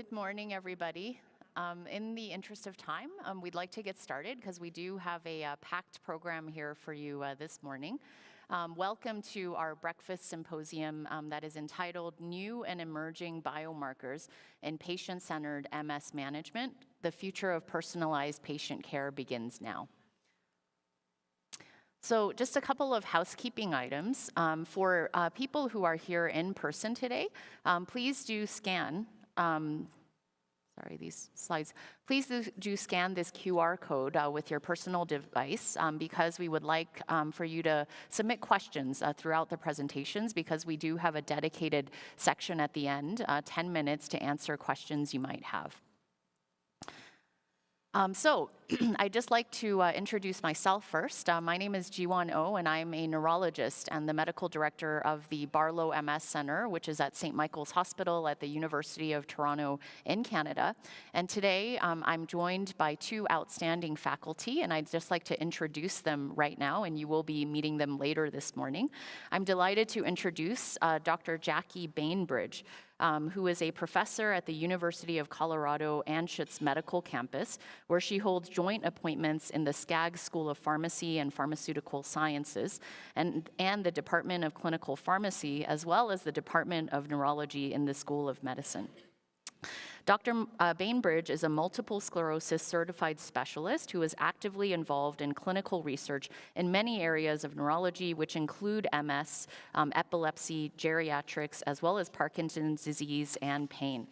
Good morning, everybody. In the interest of time, we'd like to get started because we do have a packed program here for you this morning. Welcome to our breakfast symposium that is entitled New and Emerging Biomarkers in Patient-Centered MS Management. The future of personalized patient care begins now. So just a couple of housekeeping items. For people who are here in person today, please do scan these slides. Please do scan this QR code with your personal device because we would like for you to submit questions throughout the presentations because we do have a dedicated section at the end, 10 minutes to answer questions you might have. I'd just like to introduce myself first. My name is Jiwon Oh, and I'm a neurologist and the medical director of the Barlow MS Center, which is at St. Michael's Hospital at the University of Toronto in Canada. And today, I'm joined by two outstanding faculty, and I'd just like to introduce them right now, and you will be meeting them later this morning. I'm delighted to introduce Dr. Jackie Bainbridge, who is a professor at the University of Colorado Anschutz Medical Campus, where she holds joint appointments in the Skaggs School of Pharmacy and Pharmaceutical Sciences and the Department of Clinical Pharmacy, as well as the Department of Neurology in the School of Medicine. Dr. Bainbridge is a multiple sclerosis certified specialist who is actively involved in clinical research in many areas of neurology, which include MS, epilepsy, geriatrics, as well as Parkinson's disease and pain.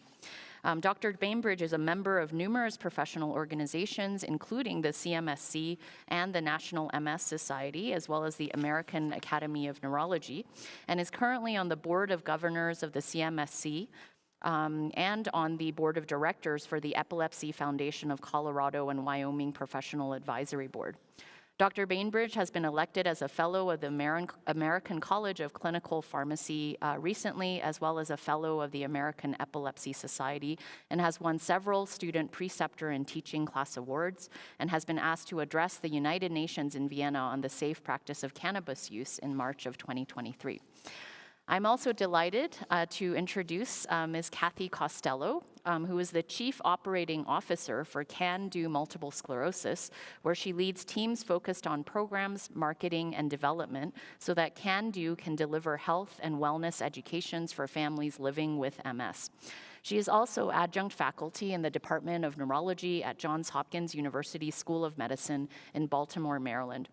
Dr. Bainbridge is a member of numerous professional organizations, including the CMSC and the National MS Society, as well as the American Academy of Neurology, and is currently on the board of governors of the CMSC, and on the board of directors for the Epilepsy Foundation of Colorado and Wyoming Professional Advisory Board. Dr. Bainbridge has been elected as a fellow of the American College of Clinical Pharmacy recently, as well as a fellow of the American Epilepsy Society, and has won several student preceptor and teaching class awards, and has been asked to address the United Nations in Vienna on the safe practice of cannabis use in March of 2023. I'm also delighted to introduce Ms. Kathy Costello, who is the Chief Operating Officer for Can Do Multiple Sclerosis, where she leads teams focused on programs, marketing, and development so that Can Do can deliver health and wellness educations for families living with MS. She is also adjunct faculty in the Department of Neurology at Johns Hopkins University School of Medicine in Baltimore, Maryland.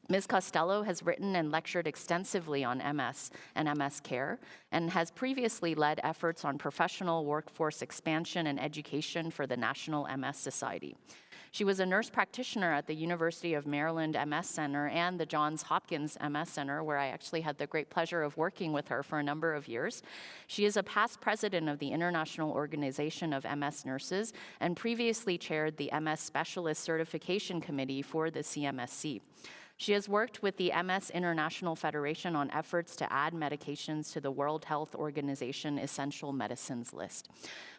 Ms. Costello has written and lectured extensively on MS and MS care, and has previously led efforts on professional workforce expansion and education for the National MS Society. She was a nurse practitioner at the University of Maryland MS Center and the Johns Hopkins MS Center, where I actually had the great pleasure of working with her for a number of years. She is a past president of the International Organization of MS Nurses and previously chaired the MS Specialist Certification Committee for the CMSC. She has worked with the MS International Federation on efforts to add medications to the World Health Organization Essential Medicines list.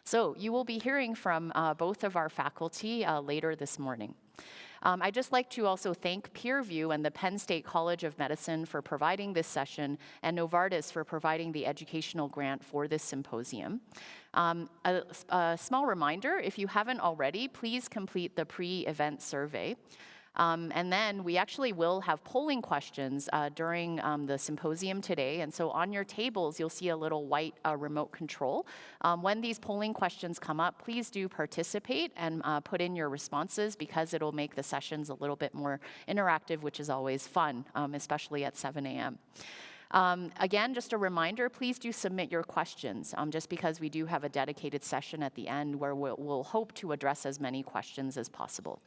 So you will be hearing from both of our faculty later this morning. I'd just like to also thank PeerView and the Penn State College of Medicine for providing this session, and Novartis for providing the educational grant for this symposium. A small reminder, if you haven't already, please complete the pre-event survey. And then we actually will have polling questions during the symposium today. And so on your tables, you'll see a little white remote control. When these polling questions come up, please do participate and put in your responses because it'll make the sessions a little bit more interactive, which is always fun, especially at 7 a.m. Again, just a reminder, please do submit your questions, just because we do have a dedicated session at the end where we'll hope to address as many questions as possible.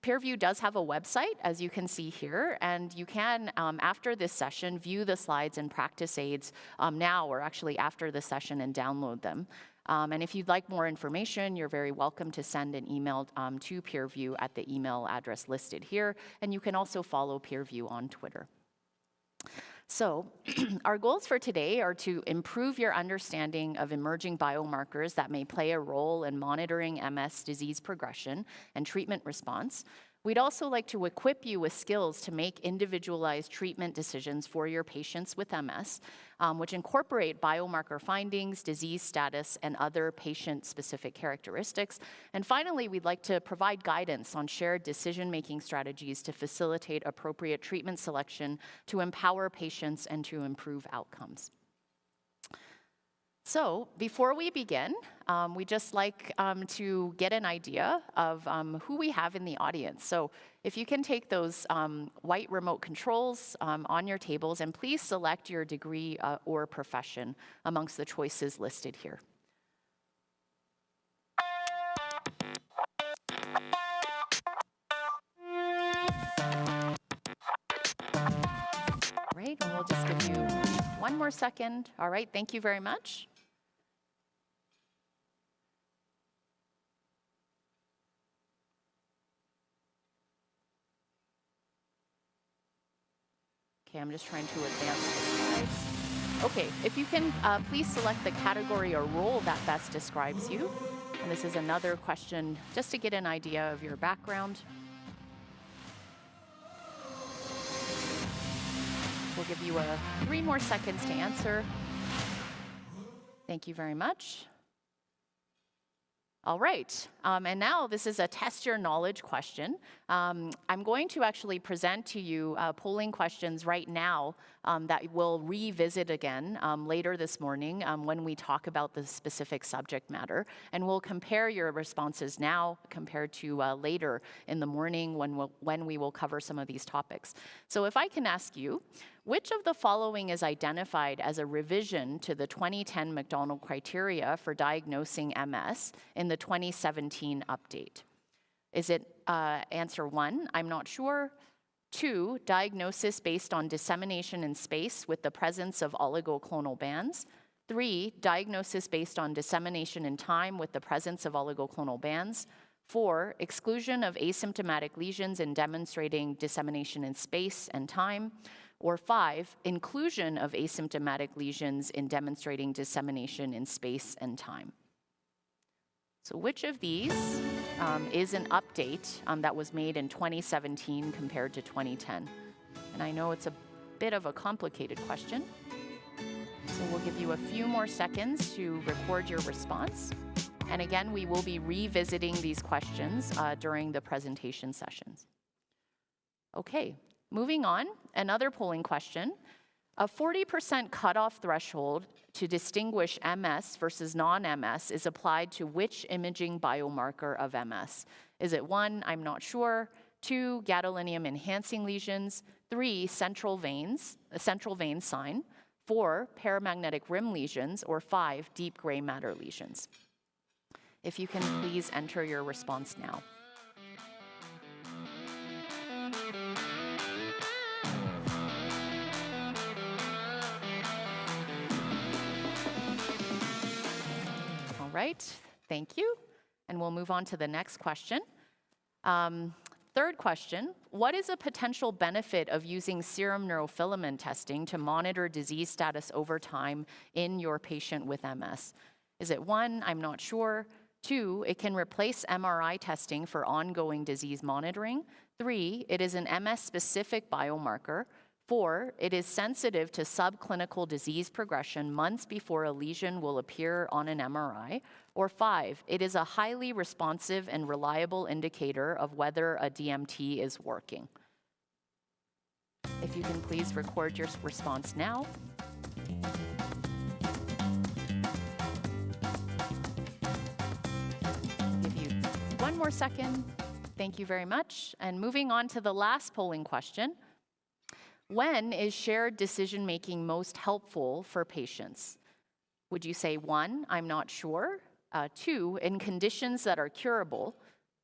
PeerView does have a website, as you can see here, and you can, after this session, view the slides and practice aids now, or actually after the session, and download them. And if you'd like more information, you're very welcome to send an email to PeerView at the email address listed here, and you can also follow PeerView on Twitter. So our goals for today are to improve your understanding of emerging biomarkers that may play a role in monitoring MS disease progression and treatment response. We'd also like to equip you with skills to make individualized treatment decisions for your patients with MS, which incorporate biomarker findings, disease status, and other patient-specific characteristics. And finally, we'd like to provide guidance on shared decision-making strategies to facilitate appropriate treatment selection, to empower patients, and to improve outcomes. So before we begin, we'd just like to get an idea of who we have in the audience. So if you can take those white remote controls on your tables, and please select your degree or profession amongst the choices listed here. Great, and we'll just give you one more second. All right, thank you very much. Okay, I'm just trying to advance the slides. Okay, if you can please select the category or role that best describes you. And this is another question just to get an idea of your background. We'll give you 3 more seconds to answer. Thank you very much. All right, and now this is a test your knowledge question. I'm going to actually present to you polling questions right now that we'll revisit again later this morning when we talk about the specific subject matter. And we'll compare your responses now compared to later in the morning when we will cover some of these topics. So if I can ask you, which of the following is identified as a revision to the 2010 McDonald criteria for diagnosing MS in the 2017 update? Is it answer 1, I'm not sure, 2, diagnosis based on dissemination in space with the presence of oligoclonal bands, 3, diagnosis based on dissemination in time with the presence of oligoclonal bands, 4, exclusion of asymptomatic lesions in demonstrating dissemination in space and time, or 5, inclusion of asymptomatic lesions in demonstrating dissemination in space and time. So which of these is an update that was made in 2017 compared to 2010? And I know it's a bit of a complicated question, so we'll give you a few more seconds to record your response. And again, we will be revisiting these questions during the presentation sessions. Okay. Moving on, another polling question. A 40% cutoff threshold to distinguish MS versus non-MS is applied to which imaging biomarker of MS? Is it 1, I'm not sure, 2, gadolinium enhancing lesions, 3, central vein sign, 4, paramagnetic rim lesions, or 5, deep gray matter lesions? If you can please enter your response now. Right, thank you. And we'll move on to the next question. Third question, what is a potential benefit of using serum neurofilament testing to monitor disease status over time in your patient with MS? Is it 1, I'm not sure, 2, it can replace MRI testing for ongoing disease monitoring, 3, it is an MS-specific biomarker, 4, it is sensitive to subclinical disease progression months before a lesion will appear on an MRI, or 5, it is a highly responsive and reliable indicator of whether a DMT is working. If you can please record your response now. Give you 1 more second. Thank you very much. And moving on to the last polling question. When is shared decision-making most helpful for patients? Would you say 1, I'm not sure, 2, in conditions that are curable,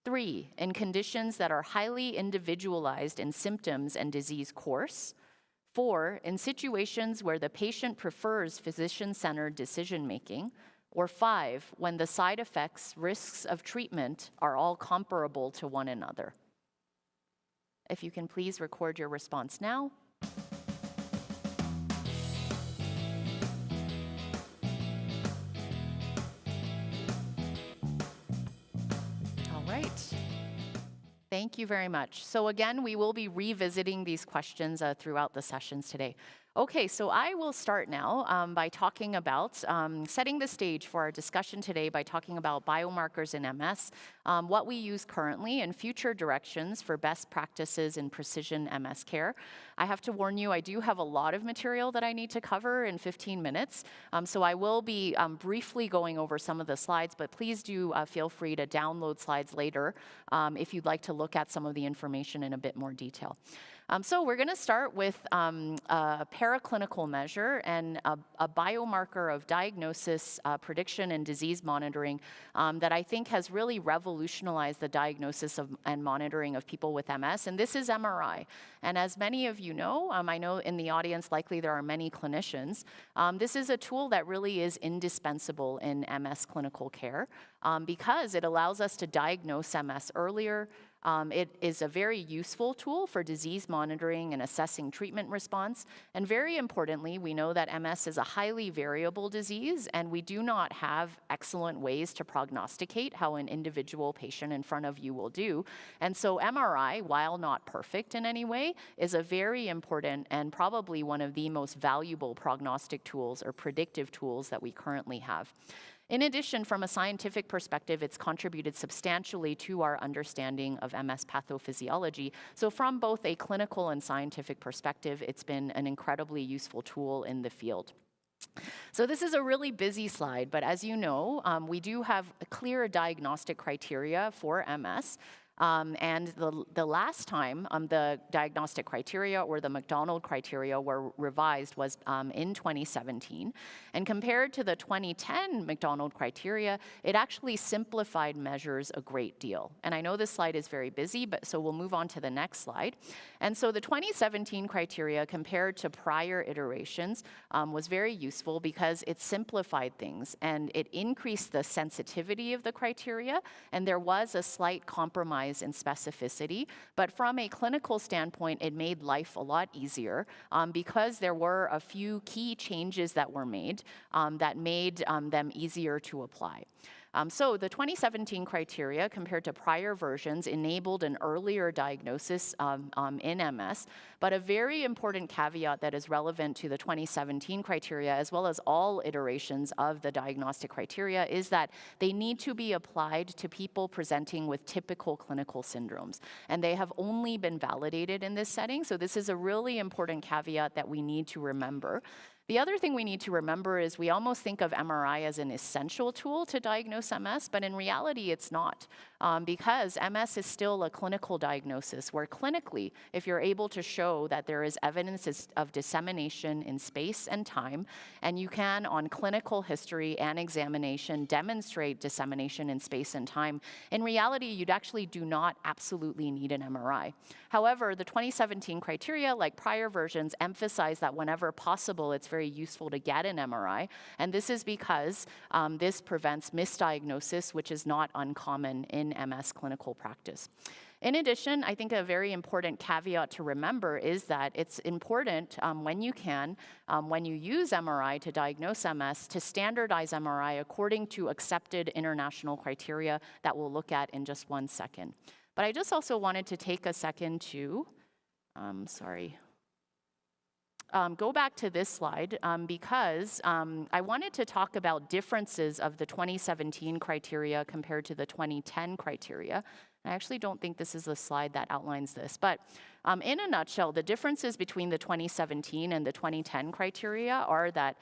3, in conditions that are highly individualized in symptoms and disease course, 4, in situations where the patient prefers physician-centered decision-making, or 5, when the side effects, risks of treatment are all comparable to one another? If you can please record your response now. All right. Thank you very much. So again, we will be revisiting these questions throughout the sessions today. Okay, so I will start now by talking about setting the stage for our discussion today by talking about biomarkers in MS, what we use currently, and future directions for best practices in precision MS care. I have to warn you, I do have a lot of material that I need to cover in 15 minutes, so I will be briefly going over some of the slides, but please do feel free to download slides later if you'd like to look at some of the information in a bit more detail. So we're going to start with a paraclinical measure and a biomarker of diagnosis, prediction, and disease monitoring that I think has really revolutionized the diagnosis and monitoring of people with MS, and this is MRI. And as many of you know, I know in the audience likely there are many clinicians, this is a tool that really is indispensable in MS clinical care because it allows us to diagnose MS earlier. It is a very useful tool for disease monitoring and assessing treatment response. And very importantly, we know that MS is a highly variable disease, and we do not have excellent ways to prognosticate how an individual patient in front of you will do. And so MRI, while not perfect in any way, is a very important and probably one of the most valuable prognostic tools or predictive tools that we currently have. In addition, from a scientific perspective, it's contributed substantially to our understanding of MS pathophysiology. So from both a clinical and scientific perspective, it's been an incredibly useful tool in the field. So this is a really busy slide, but as you know, we do have clear diagnostic criteria for MS. And the last time the diagnostic criteria or the McDonald criteria were revised was in 2017. And compared to the 2010 McDonald criteria, it actually simplified measures a great deal. And I know this slide is very busy, but so we'll move on to the next slide. And so the 2017 criteria compared to prior iterations was very useful because it simplified things and it increased the sensitivity of the criteria, and there was a slight compromise in specificity, but from a clinical standpoint, it made life a lot easier because there were a few key changes that were made that made them easier to apply. So the 2017 criteria compared to prior versions enabled an earlier diagnosis in MS, but a very important caveat that is relevant to the 2017 criteria as well as all iterations of the diagnostic criteria is that they need to be applied to people presenting with typical clinical syndromes. And they have only been validated in this setting, so this is a really important caveat that we need to remember. The other thing we need to remember is we almost think of MRI as an essential tool to diagnose MS, but in reality it's not, because MS is still a clinical diagnosis where clinically, if you're able to show that there is evidence of dissemination in space and time, and you can, on clinical history and examination, demonstrate dissemination in space and time, in reality, you'd actually do not absolutely need an MRI. However, the 2017 criteria, like prior versions, emphasize that whenever possible, it's very useful to get an MRI, and this is because this prevents misdiagnosis, which is not uncommon in MS clinical practice. In addition, I think a very important caveat to remember is that it's important when you can, when you use MRI to diagnose MS, to standardize MRI according to accepted international criteria that we'll look at in just one second. But I just also wanted to take a second to, go back to this slide because I wanted to talk about differences of the 2017 criteria compared to the 2010 criteria. I actually don't think this is a slide that outlines this, but in a nutshell, the differences between the 2017 and the 2010 criteria are that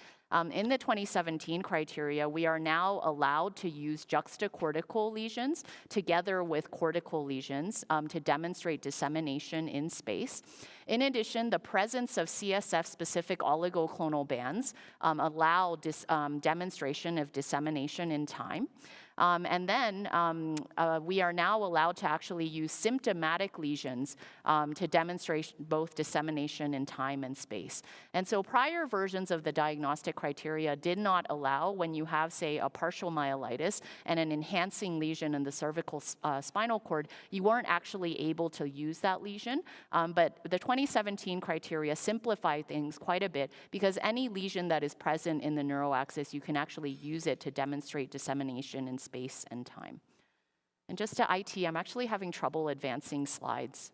in the 2017 criteria, we are now allowed to use juxtacortical lesions together with cortical lesions to demonstrate dissemination in space. In addition, the presence of CSF-specific oligoclonal bands allow demonstration of dissemination in time. And then we are now allowed to actually use symptomatic lesions to demonstrate both dissemination in time and space. And so prior versions of the diagnostic criteria did not allow, when you have, say, a partial myelitis and an enhancing lesion in the cervical spinal cord, you weren't actually able to use that lesion. But the 2017 criteria simplify things quite a bit because any lesion that is present in the neuroaxis, you can actually use it to demonstrate dissemination in space and time. And just to IT, I'm actually having trouble advancing slides.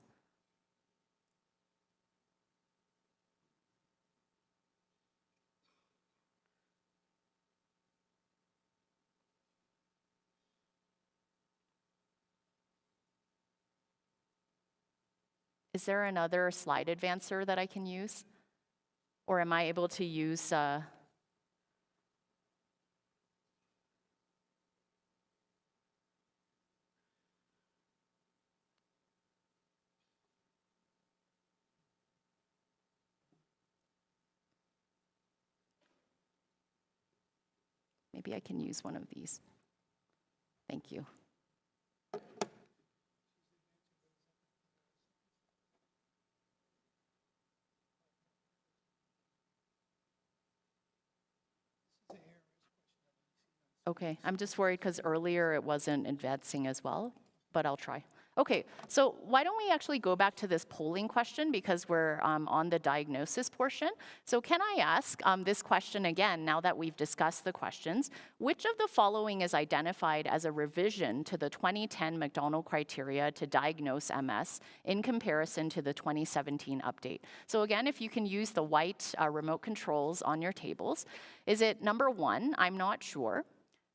Is there another slide advancer that I can use? Or am I able to use... Maybe I can use one of these. Thank you. Okay, I'm just worried because earlier it wasn't advancing as well, but I'll try. Okay, so why don't we actually go back to this polling question because we're on the diagnosis portion. So can I ask this question again, now that we've discussed the questions, which of the following is identified as a revision to the 2010 McDonald criteria to diagnose MS in comparison to the 2017 update? So again, if you can use the white remote controls on your tables, is it number 1, I'm not sure,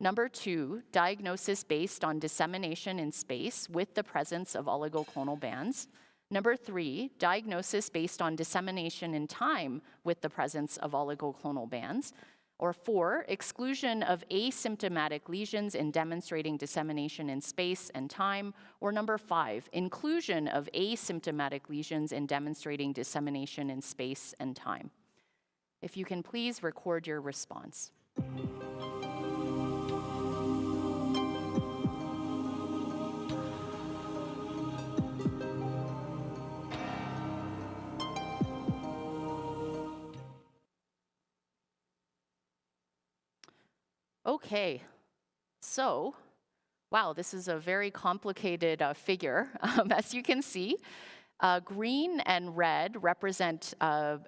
number 2, diagnosis based on dissemination in space with the presence of oligoclonal bands. Number 3, diagnosis based on dissemination in time with the presence of oligoclonal bands. Or 4, exclusion of asymptomatic lesions in demonstrating dissemination in space and time. Or number 5, inclusion of asymptomatic lesions in demonstrating dissemination in space and time. If you can please record your response. Okay, so, wow, this is a very complicated figure. As you can see, green and red represent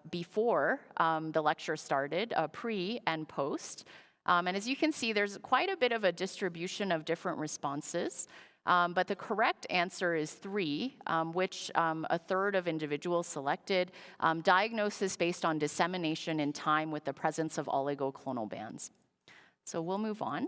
before the lecture started, pre and post. And as you can see, there's quite a bit of a distribution of different responses. But the correct answer is 3, which a third of individuals selected, diagnosis based on dissemination in time with the presence of oligoclonal bands. So we'll move on.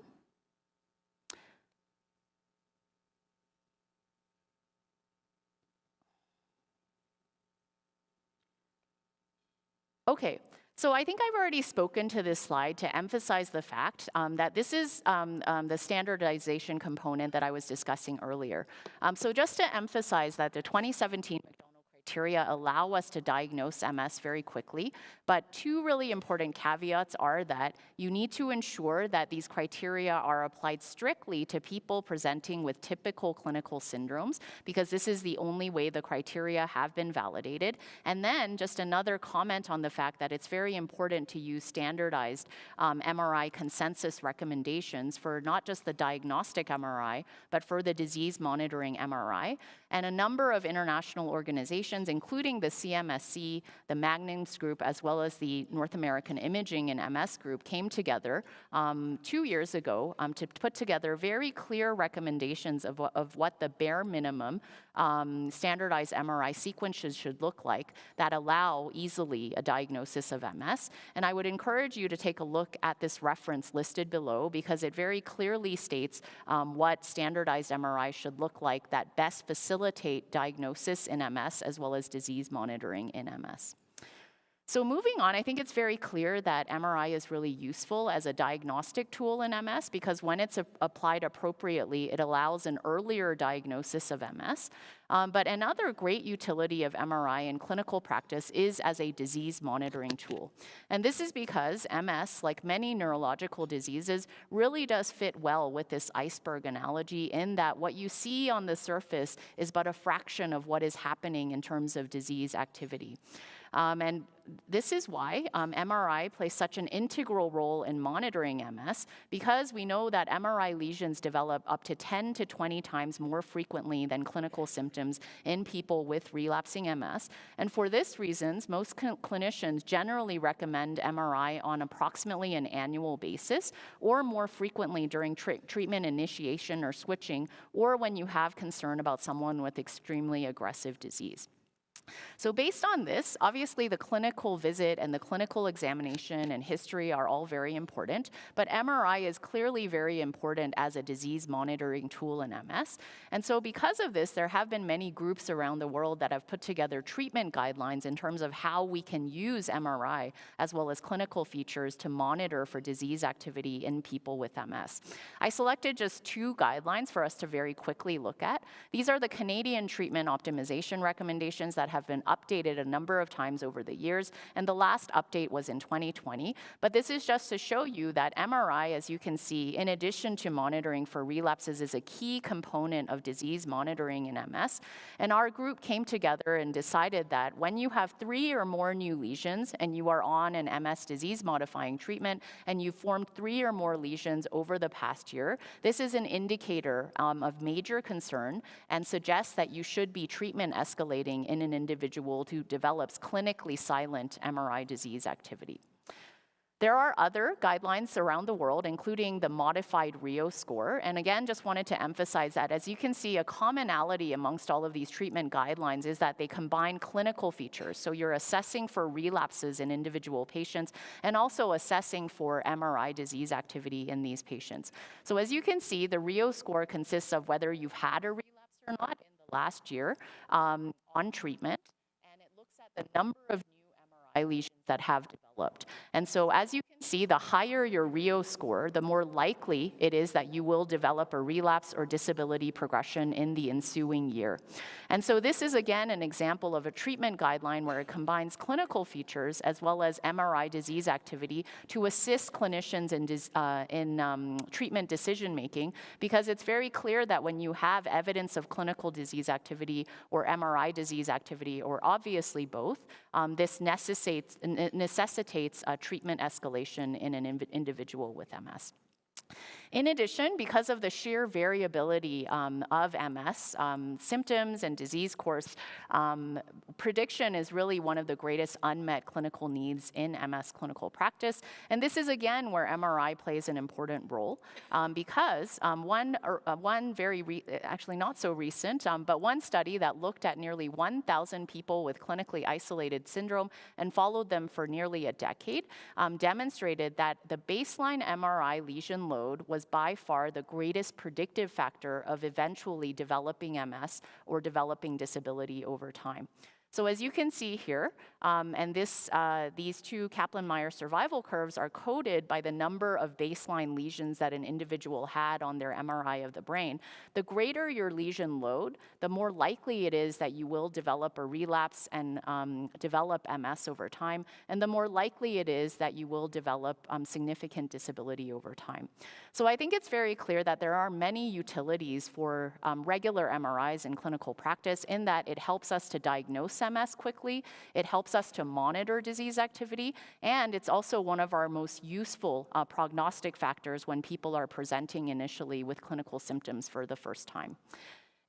Okay, so I think I've already spoken to this slide to emphasize the fact that this is the standardization component that I was discussing earlier. So just to emphasize that the 2017 criteria allow us to diagnose MS very quickly, but 2 really important caveats are that you need to ensure that these criteria are applied strictly to people presenting with typical clinical syndromes, because this is the only way the criteria have been validated. And then just another comment on the fact that it's very important to use standardized MRI consensus recommendations for not just the diagnostic MRI, but for the disease monitoring MRI. And a number of international organizations, including the CMSC, the Magnums Group, as well as the North American Imaging and MS Group, came together 2 years ago to put together very clear recommendations of what the bare minimum standardized MRI sequences should look like that allow easily a diagnosis of MS. And I would encourage you to take a look at this reference listed below, because it very clearly states what standardized MRI should look like that best facilitate diagnosis in MS as well as disease monitoring in MS. So moving on, I think it's very clear that MRI is really useful as a diagnostic tool in MS, because when it's applied appropriately, it allows an earlier diagnosis of MS. But another great utility of MRI in clinical practice is as a disease monitoring tool. And this is because MS, like many neurological diseases, really does fit well with this iceberg analogy, in that what you see on the surface is but a fraction of what is happening in terms of disease activity. And this is why MRI plays such an integral role in monitoring MS, because we know that MRI lesions develop up to 10 to 20 times more frequently than clinical symptoms in people with relapsing MS. And for this reasons, most clinicians generally recommend MRI on approximately an annual basis, or more frequently during treatment initiation or switching, or when you have concern about someone with extremely aggressive disease. So based on this, obviously the clinical visit and the clinical examination and history are all very important, but MRI is clearly very important as a disease monitoring tool in MS. And so because of this, there have been many groups around the world that have put together treatment guidelines in terms of how we can use MRI as well as clinical features to monitor for disease activity in people with MS. I selected just 2 guidelines for us to very quickly look at. These are the Canadian treatment optimization recommendations that have been updated a number of times over the years, and the last update was in 2020. But this is just to show you that MRI, as you can see, in addition to monitoring for relapses, is a key component of disease monitoring in MS. And our group came together and decided that when you have 3 or more new lesions and you are on an MS disease-modifying treatment and you've formed 3 or more lesions over the past year, this is an indicator of major concern and suggests that you should be treatment escalating in an individual who develops clinically silent MRI disease activity. There are other guidelines around the world, including the modified Rio score. And again, just wanted to emphasize that, as you can see, a commonality amongst all of these treatment guidelines is that they combine clinical features. So you're assessing for relapses in individual patients and also assessing for MRI disease activity in these patients. So as you can see, the Rio score consists of whether you've had a relapse or not in the last year on treatment, and it looks at the number of new MRI lesions that have developed. And so as you can see, the higher your Rio score, the more likely it is that you will develop a relapse or disability progression in the ensuing year. And so this is, again, an example of a treatment guideline where it combines clinical features as well as MRI disease activity to assist clinicians in treatment decision-making, because it's very clear that when you have evidence of clinical disease activity or MRI disease activity, or obviously both, this necessitates a treatment escalation in an individual with MS. In addition, because of the sheer variability of MS, symptoms and disease course, prediction is really one of the greatest unmet clinical needs in MS clinical practice. And this is, again, where MRI plays an important role, because actually not so recent, but one study that looked at nearly 1,000 people with clinically isolated syndrome and followed them for nearly a decade, demonstrated that the baseline MRI lesion load was by far the greatest predictive factor of eventually developing MS or developing disability over time. So as you can see here, and these 2 Kaplan-Meier survival curves are coded by the number of baseline lesions that an individual had on their MRI of the brain. The greater your lesion load, the more likely it is that you will develop a relapse and develop MS over time, and the more likely it is that you will develop significant disability over time. So I think it's very clear that there are many utilities for regular MRIs in clinical practice, in that it helps us to diagnose MS quickly, it helps us to monitor disease activity, and it's also one of our most useful prognostic factors when people are presenting initially with clinical symptoms for the first time.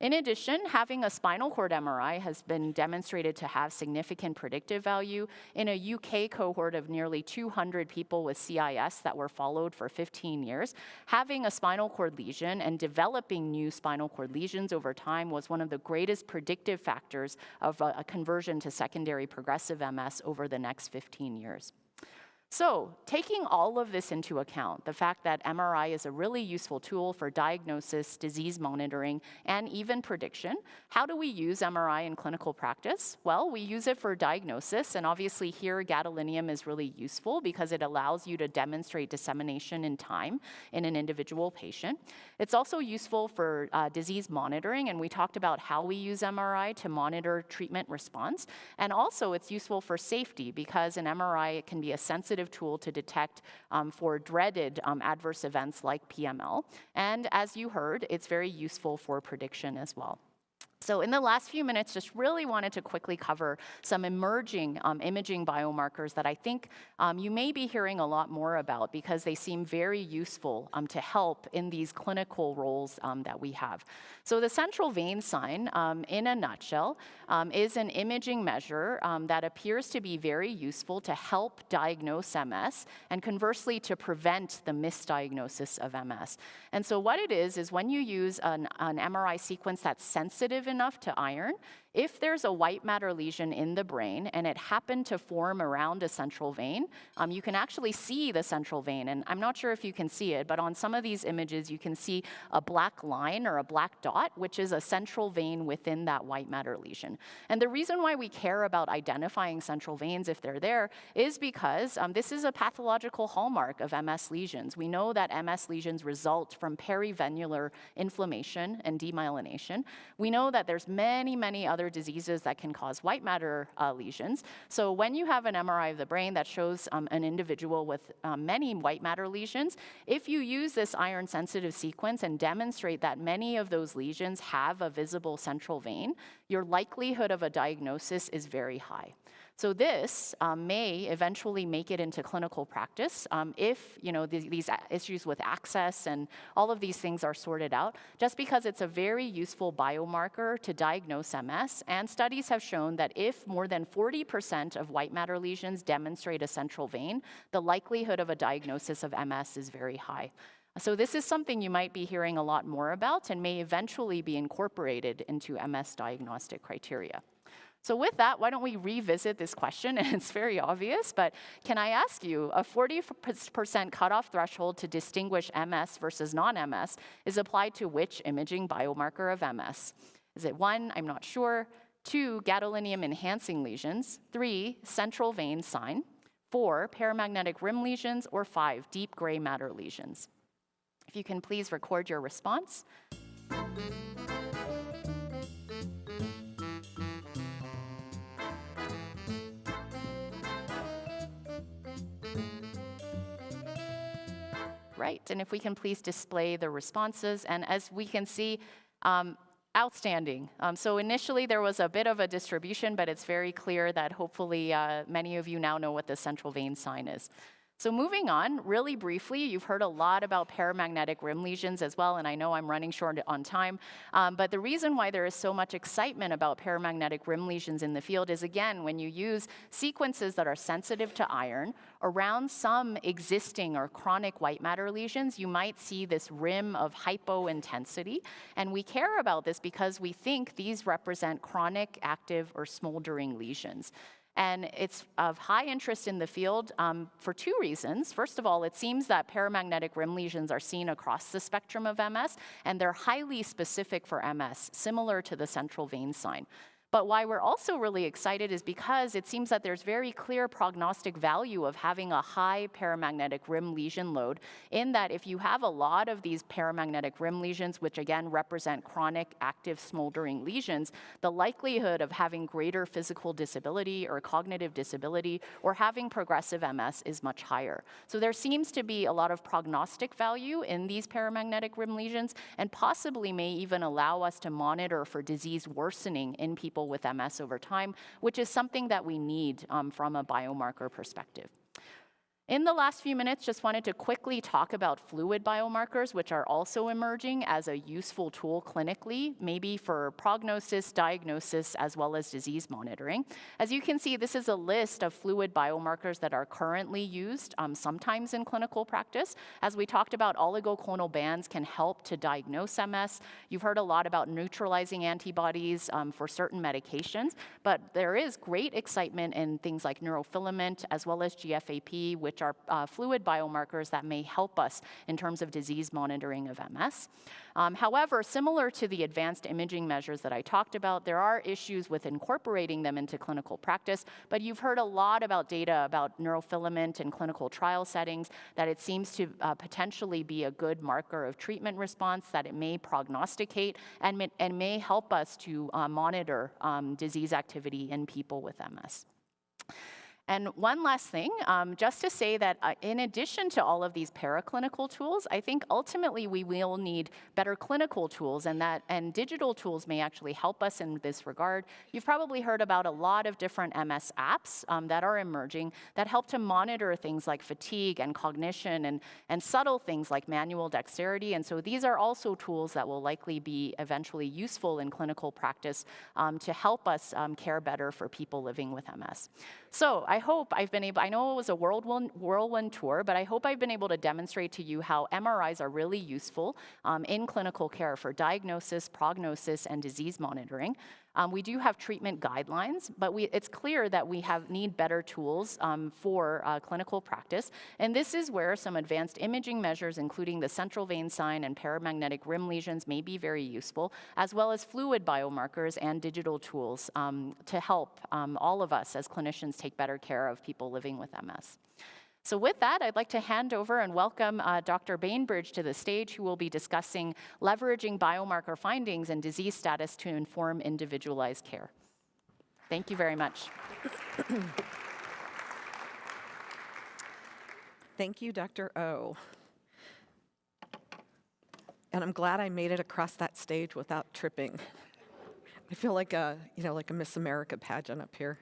In addition, having a spinal cord MRI has been demonstrated to have significant predictive value. In a UK cohort of nearly 200 people with CIS that were followed for 15 years, having a spinal cord lesion and developing new spinal cord lesions over time was one of the greatest predictive factors of a conversion to secondary progressive MS over the next 15 years. So, taking all of this into account, the fact that MRI is a really useful tool for diagnosis, disease monitoring, and even prediction, how do we use MRI in clinical practice? Well, we use it for diagnosis, and obviously here gadolinium is really useful because it allows you to demonstrate dissemination in time in an individual patient. It's also useful for disease monitoring, and we talked about how we use MRI to monitor treatment response. And also it's useful for safety, because an MRI can be a sensitive tool to detect for dreaded adverse events like PML. And as you heard, it's very useful for prediction as well. So in the last few minutes, just really wanted to quickly cover some emerging imaging biomarkers that I think you may be hearing a lot more about because they seem very useful to help in these clinical roles that we have. So the central vein sign, in a nutshell, is an imaging measure that appears to be very useful to help diagnose MS and conversely to prevent the misdiagnosis of MS. And so what it is when you use an MRI sequence that's sensitive enough to iron, if there's a white matter lesion in the brain and it happened to form around a central vein, you can actually see the central vein. And I'm not sure if you can see it, but on some of these images, you can see a black line or a black dot, which is a central vein within that white matter lesion. And the reason why we care about identifying central veins if they're there is because this is a pathological hallmark of MS lesions. We know that MS lesions result from perivenular inflammation and demyelination. We know that there's many other diseases that can cause white matter lesions. So when you have an MRI of the brain that shows an individual with many white matter lesions, if you use this iron-sensitive sequence and demonstrate that many of those lesions have a visible central vein, your likelihood of a diagnosis is very high. So this may eventually make it into clinical practice if these issues with access and all of these things are sorted out, just because it's a very useful biomarker to diagnose MS. And studies have shown that if more than 40% of white matter lesions demonstrate a central vein, the likelihood of a diagnosis of MS is very high. So this is something you might be hearing a lot more about and may eventually be incorporated into MS diagnostic criteria. So with that, why don't we revisit this question? And it's very obvious, but can I ask you, a 40% cutoff threshold to distinguish MS versus non-MS is applied to which imaging biomarker of MS? Is it 1, I'm not sure, 2, gadolinium-enhancing lesions, 3, central vein sign, 4, paramagnetic rim lesions, or 5, deep gray matter lesions? If you can please record your response. Right, and if we can please display the responses, and as we can see, outstanding. So initially there was a bit of a distribution, but it's very clear that hopefully many of you now know what the central vein sign is. So moving on, really briefly, you've heard a lot about paramagnetic rim lesions as well, and I know I'm running short on time, but the reason why there is so much excitement about paramagnetic rim lesions in the field is, again, when you use sequences that are sensitive to iron, around some existing or chronic white matter lesions, you might see this rim of hypointensity, and we care about this because we think these represent chronic, active, or smoldering lesions. And it's of high interest in the field for 2 reasons. First of all, it seems that paramagnetic rim lesions are seen across the spectrum of MS, and they're highly specific for MS, similar to the central vein sign. But why we're also really excited is because it seems that there's very clear prognostic value of having a high paramagnetic rim lesion load, in that if you have a lot of these paramagnetic rim lesions, which again represent chronic, active, smoldering lesions, the likelihood of having greater physical disability or cognitive disability or having progressive MS is much higher. So there seems to be a lot of prognostic value in these paramagnetic rim lesions, and possibly may even allow us to monitor for disease worsening in people with MS over time, which is something that we need from a biomarker perspective. In the last few minutes, just wanted to quickly talk about fluid biomarkers, which are also emerging as a useful tool clinically, maybe for prognosis, diagnosis, as well as disease monitoring. As you can see, this is a list of fluid biomarkers that are currently used, sometimes in clinical practice. As we talked about, oligoclonal bands can help to diagnose MS. You've heard a lot about neutralizing antibodies for certain medications, but there is great excitement in things like neurofilament, as well as GFAP, which are fluid biomarkers that may help us in terms of disease monitoring of MS. However, similar to the advanced imaging measures that I talked about, there are issues with incorporating them into clinical practice, but you've heard a lot about data about neurofilament in clinical trial settings, that it seems to potentially be a good marker of treatment response, that it may prognosticate and may help us to monitor disease activity in people with MS. And one last thing, just to say that in addition to all of these paraclinical tools, I think ultimately we will need better clinical tools, and digital tools may actually help us in this regard. You've probably heard about a lot of different MS apps that are emerging that help to monitor things like fatigue and cognition and subtle things like manual dexterity. And so these are also tools that will likely be eventually useful in clinical practice to help us care better for people living with MS. So I hope I've been able, I know it was a whirlwind tour, but I hope I've been able to demonstrate to you how MRIs are really useful in clinical care for diagnosis, prognosis, and disease monitoring. We do have treatment guidelines, but it's clear that we need better tools for clinical practice. And this is where some advanced imaging measures, including the central vein sign and paramagnetic rim lesions, may be very useful, as well as fluid biomarkers and digital tools to help all of us as clinicians take better care of people living with MS. So with that, I'd like to hand over and welcome Dr. Bainbridge to the stage, who will be discussing leveraging biomarker findings and disease status to inform individualized care. Thank you very much. Thank you, Dr. O. And I'm glad I made it across that stage without tripping. I feel like a Miss America pageant up here.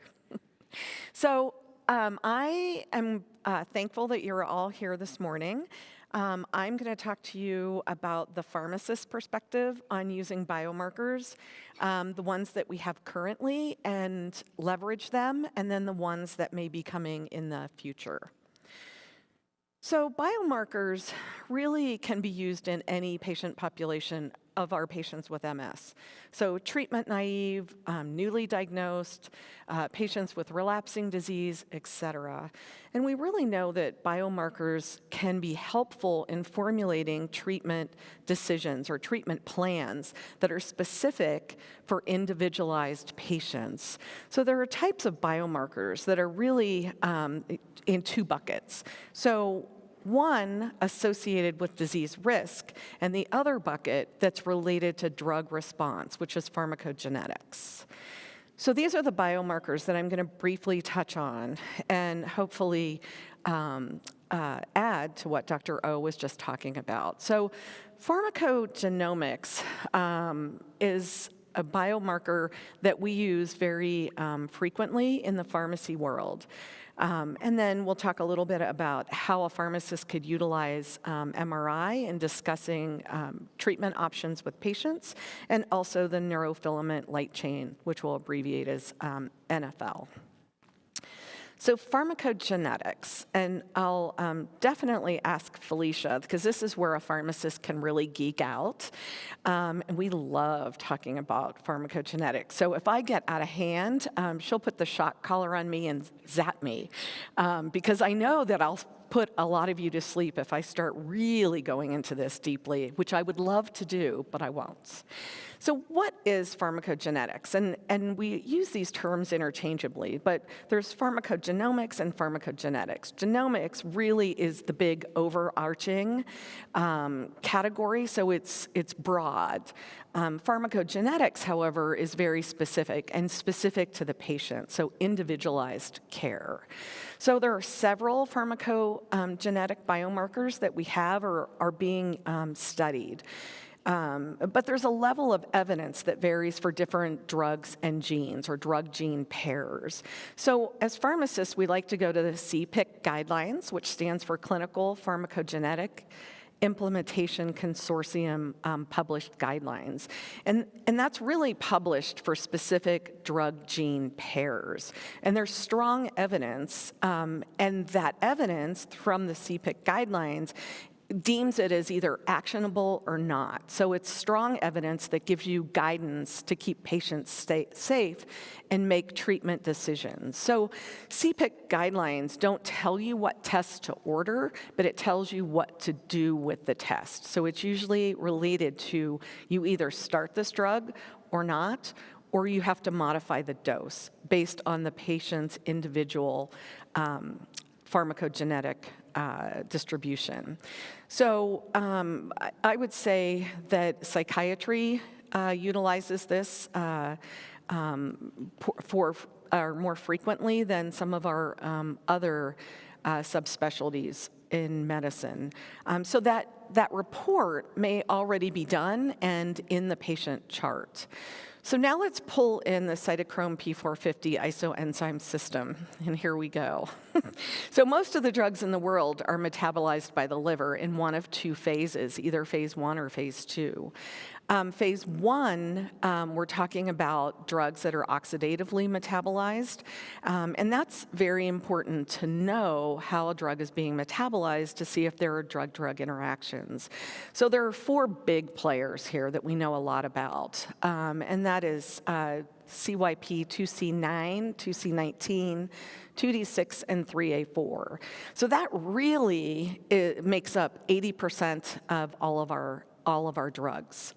So I am thankful that you're all here this morning. I'm going to talk to you about the pharmacist perspective on using biomarkers, the ones that we have currently, and leverage them, and then the ones that may be coming in the future. So biomarkers really can be used in any patient population of our patients with MS. So treatment naive, newly diagnosed, patients with relapsing disease, et cetera. And we really know that biomarkers can be helpful in formulating treatment decisions or treatment plans that are specific for individualized patients. So there are types of biomarkers that are really in two buckets. So one associated with disease risk, and the other bucket that's related to drug response, which is pharmacogenetics. So these are the biomarkers that I'm going to briefly touch on and hopefully add to what Dr. O was just talking about. So pharmacogenomics is a biomarker that we use very frequently in the pharmacy world. And then we'll talk a little bit about how a pharmacist could utilize MRI in discussing treatment options with patients, and also the neurofilament light chain, which we'll abbreviate as NFL. So pharmacogenetics, and I'll definitely ask Felicia, because this is where a pharmacist can really geek out. And we love talking about pharmacogenetics. So if I get out of hand, she'll put the shock collar on me and zap me, because I know that I'll put a lot of you to sleep if I start really going into this deeply, which I would love to do, but I won't. So what is pharmacogenetics? And we use these terms interchangeably, but there's pharmacogenomics and pharmacogenetics. Genomics really is the big overarching category, so it's broad. Pharmacogenetics, however, is very specific and specific to the patient, so individualized care. So there are several pharmacogenetic biomarkers that we have or are being studied. But there's a level of evidence that varies for different drugs and genes or drug-gene pairs. So as pharmacists, we like to go to the CPIC guidelines, which stands for Clinical Pharmacogenetic Implementation Consortium published guidelines. And that's really published for specific drug-gene pairs. And there's strong evidence, and that evidence from the CPIC guidelines deems it as either actionable or not. So it's strong evidence that gives you guidance to keep patients safe and make treatment decisions. So CPIC guidelines don't tell you what tests to order, but it tells you what to do with the test. So it's usually related to you either start this drug or not, or you have to modify the dose based on the patient's individual pharmacogenetic distribution. So I would say that psychiatry utilizes this for or more frequently than some of our other subspecialties in medicine. So that report may already be done and in the patient chart. So now let's pull in the cytochrome P450 isoenzyme system, and here we go. So most of the drugs in the world are metabolized by the liver in one of two phases, either phase 1 or phase 2. Phase 1, we're talking about drugs that are oxidatively metabolized, and that's very important to know how a drug is being metabolized to see if there are drug-drug interactions. So there are 4 big players here that we know a lot about, and that is CYP 2C9, 2C19, 2D6, and 3A4. So that really makes up 80% of all of our drugs.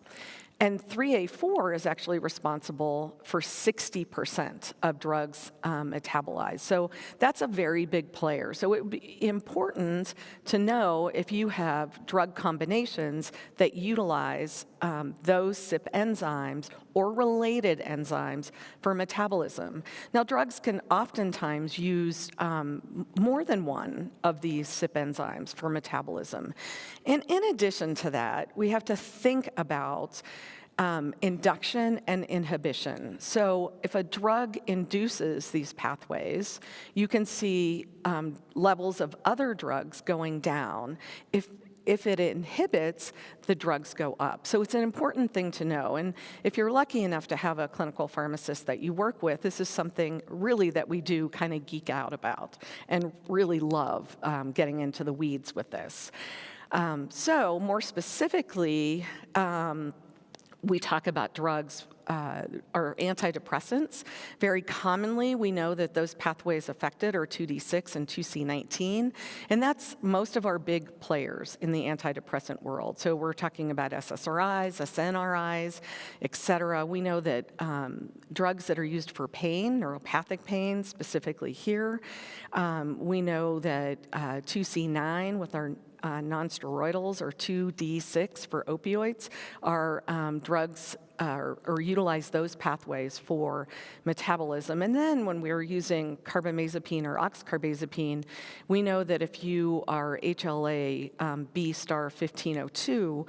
And 3A4 is actually responsible for 60% of drugs metabolized. So that's a very big player. So it would be important to know if you have drug combinations that utilize those CYP enzymes or related enzymes for metabolism. Now, drugs can oftentimes use more than one of these CYP enzymes for metabolism. And in addition to that, we have to think about induction and inhibition. So if a drug induces these pathways, you can see levels of other drugs going down. If it inhibits, the drugs go up. So it's an important thing to know. And if you're lucky enough to have a clinical pharmacist that you work with, this is something really that we do kind of geek out about and really love getting into the weeds with this. So more specifically, we talk about drugs or antidepressants. Very commonly, we know that those pathways affected are 2D6 and 2C19, and that's most of our big players in the antidepressant world. So we're talking about SSRIs, SNRIs, et cetera. We know that drugs that are used for pain, neuropathic pain, specifically here, we know that 2C9 with our nonsteroidals or 2D6 for opioids are drugs or utilize those pathways for metabolism. And then when we're using carbamazepine or oxcarbazepine, we know that if you are HLA B star 1502,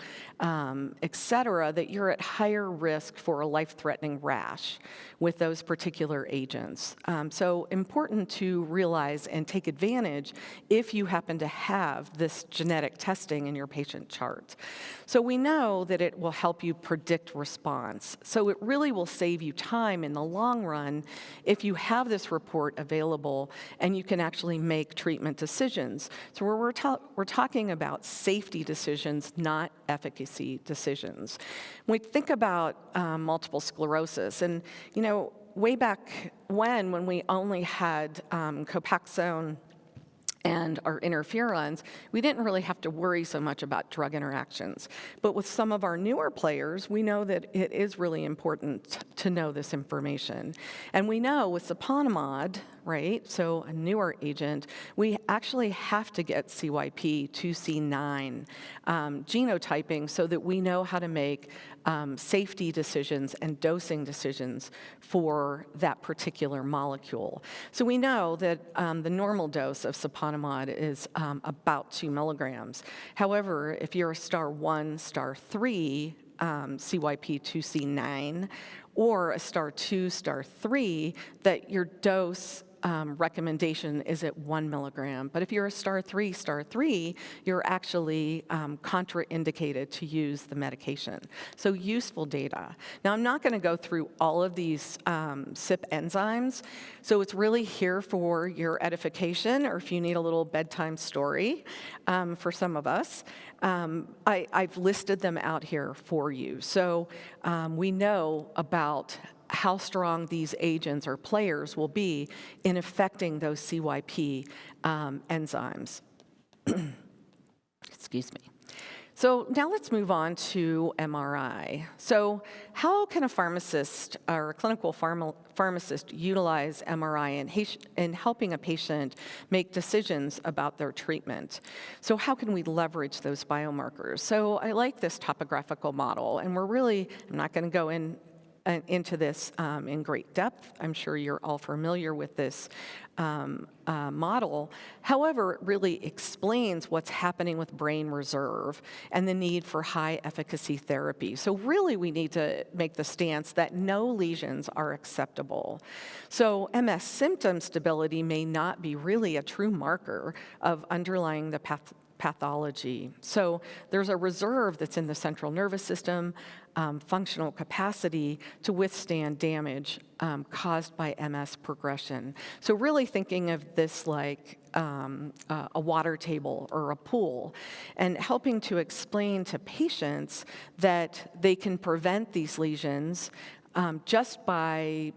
et cetera, that you're at higher risk for a life-threatening rash with those particular agents. So important to realize and take advantage if you happen to have this genetic testing in your patient chart. So we know that it will help you predict response. So it really will save you time in the long run if you have this report available and you can actually make treatment decisions. So we're talking about safety decisions, not efficacy decisions. When we think about multiple sclerosis, and way back when we only had Copaxone and our interferons, we didn't really have to worry so much about drug interactions. But with some of our newer players, we know that it is really important to know this information. And we know with siponimod, right, so a newer agent, we actually have to get CYP 2C9 genotyping so that we know how to make safety decisions and dosing decisions for that particular molecule. So we know that the normal dose of siponimod is about 2 milligrams. However, if you're a star 1, star 3, CYP 2C9, or a star 2, star 3, that your dose recommendation is at 1 milligram. But if you're a star 3, you're actually contraindicated to use the medication. So useful data. Now, I'm not going to go through all of these CYP enzymes, so it's really here for your edification, or if you need a little bedtime story for some of us. I've listed them out here for you. So we know about how strong these agents or players will be in affecting those CYP enzymes. Excuse me. So now let's move on to MRI. So how can a pharmacist or a clinical pharmacist utilize MRI in helping a patient make decisions about their treatment? So how can we leverage those biomarkers? So I like this topographical model, and I'm not going to go in into this in great depth. I'm sure you're all familiar with this model. However, it really explains what's happening with brain reserve and the need for high efficacy therapy. So really we need to make the stance that no lesions are acceptable. So MS symptom stability may not be really a true marker of underlying the pathology. So there's a reserve that's in the central nervous system, functional capacity to withstand damage caused by MS progression. So really thinking of this like a water table or a pool, and helping to explain to patients that they can prevent these lesions just by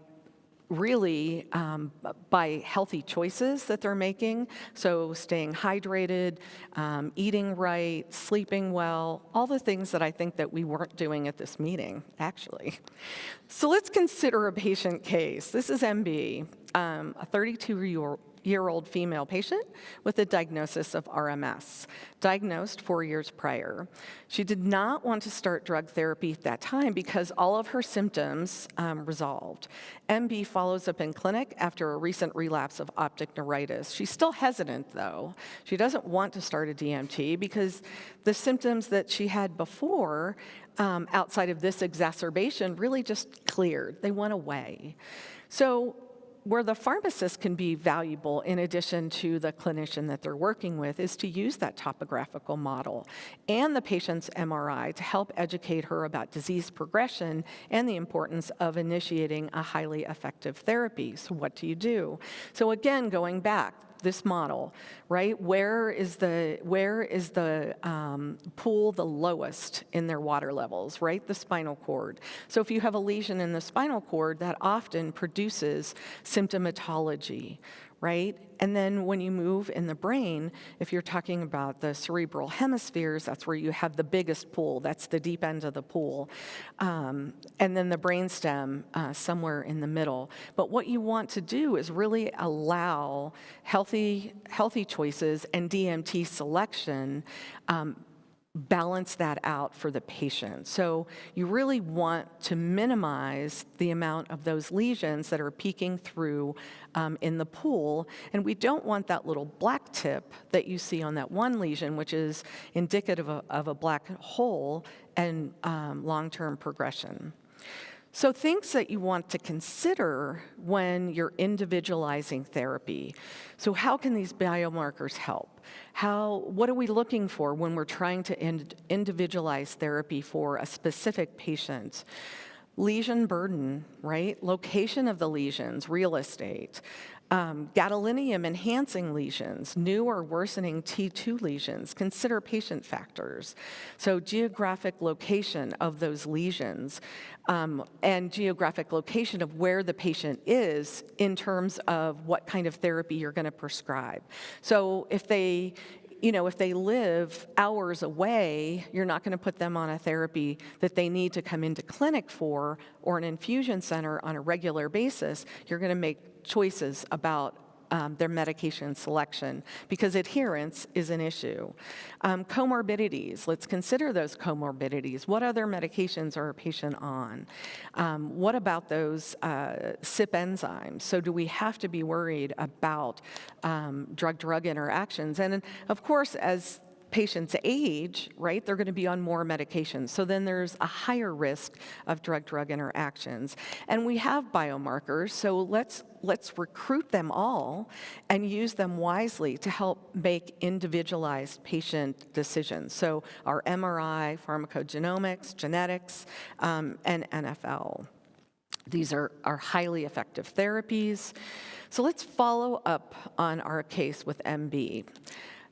really by healthy choices that they're making. So staying hydrated, eating right, sleeping well, all the things that I think that we weren't doing at this meeting, actually. So let's consider a patient case. This is MB, a 32-year-old female patient with a diagnosis of RMS, diagnosed 4 years prior. She did not want to start drug therapy at that time because all of her symptoms resolved. MB follows up in clinic after a recent relapse of optic neuritis. She's still hesitant, though. She doesn't want to start a DMT because the symptoms that she had before, outside of this exacerbation, really just cleared. They went away. So where the pharmacist can be valuable in addition to the clinician that they're working with is to use that topographical model and the patient's MRI to help educate her about disease progression and the importance of initiating a highly effective therapy. So what do you do? So again, going back, this model, right? Where is the pool the lowest in their water levels, right? The spinal cord. So if you have a lesion in the spinal cord, that often produces symptomatology, right? And then when you move in the brain, if you're talking about the cerebral hemispheres, that's where you have the biggest pool. That's the deep end of the pool. And then the brainstem somewhere in the middle. But what you want to do is really allow healthy choices and DMT selection, balance that out for the patient. So you really want to minimize the amount of those lesions that are peeking through in the pool. And we don't want that little black tip that you see on that one lesion, which is indicative of a black hole and long-term progression. So things that you want to consider when you're individualizing therapy. So how can these biomarkers help? What are we looking for when we're trying to individualize therapy for a specific patient? Lesion burden, right? Location of the lesions, real estate. Gadolinium enhancing lesions, new or worsening T2 lesions. Consider patient factors. So geographic location of those lesions and geographic location of where the patient is in terms of what kind of therapy you're going to prescribe. So if they live hours away, you're not going to put them on a therapy that they need to come into clinic for or an infusion center on a regular basis. You're going to make choices about their medication selection because adherence is an issue. Comorbidities, let's consider those comorbidities. What other medications are a patient on? What about those CYP enzymes? So do we have to be worried about drug-drug interactions? And of course, as patients age, right, they're going to be on more medications. So then there's a higher risk of drug-drug interactions. And we have biomarkers, so let's recruit them all and use them wisely to help make individualized patient decisions. So our MRI, pharmacogenomics, genetics, and NFL. These are highly effective therapies. So let's follow up on our case with MB.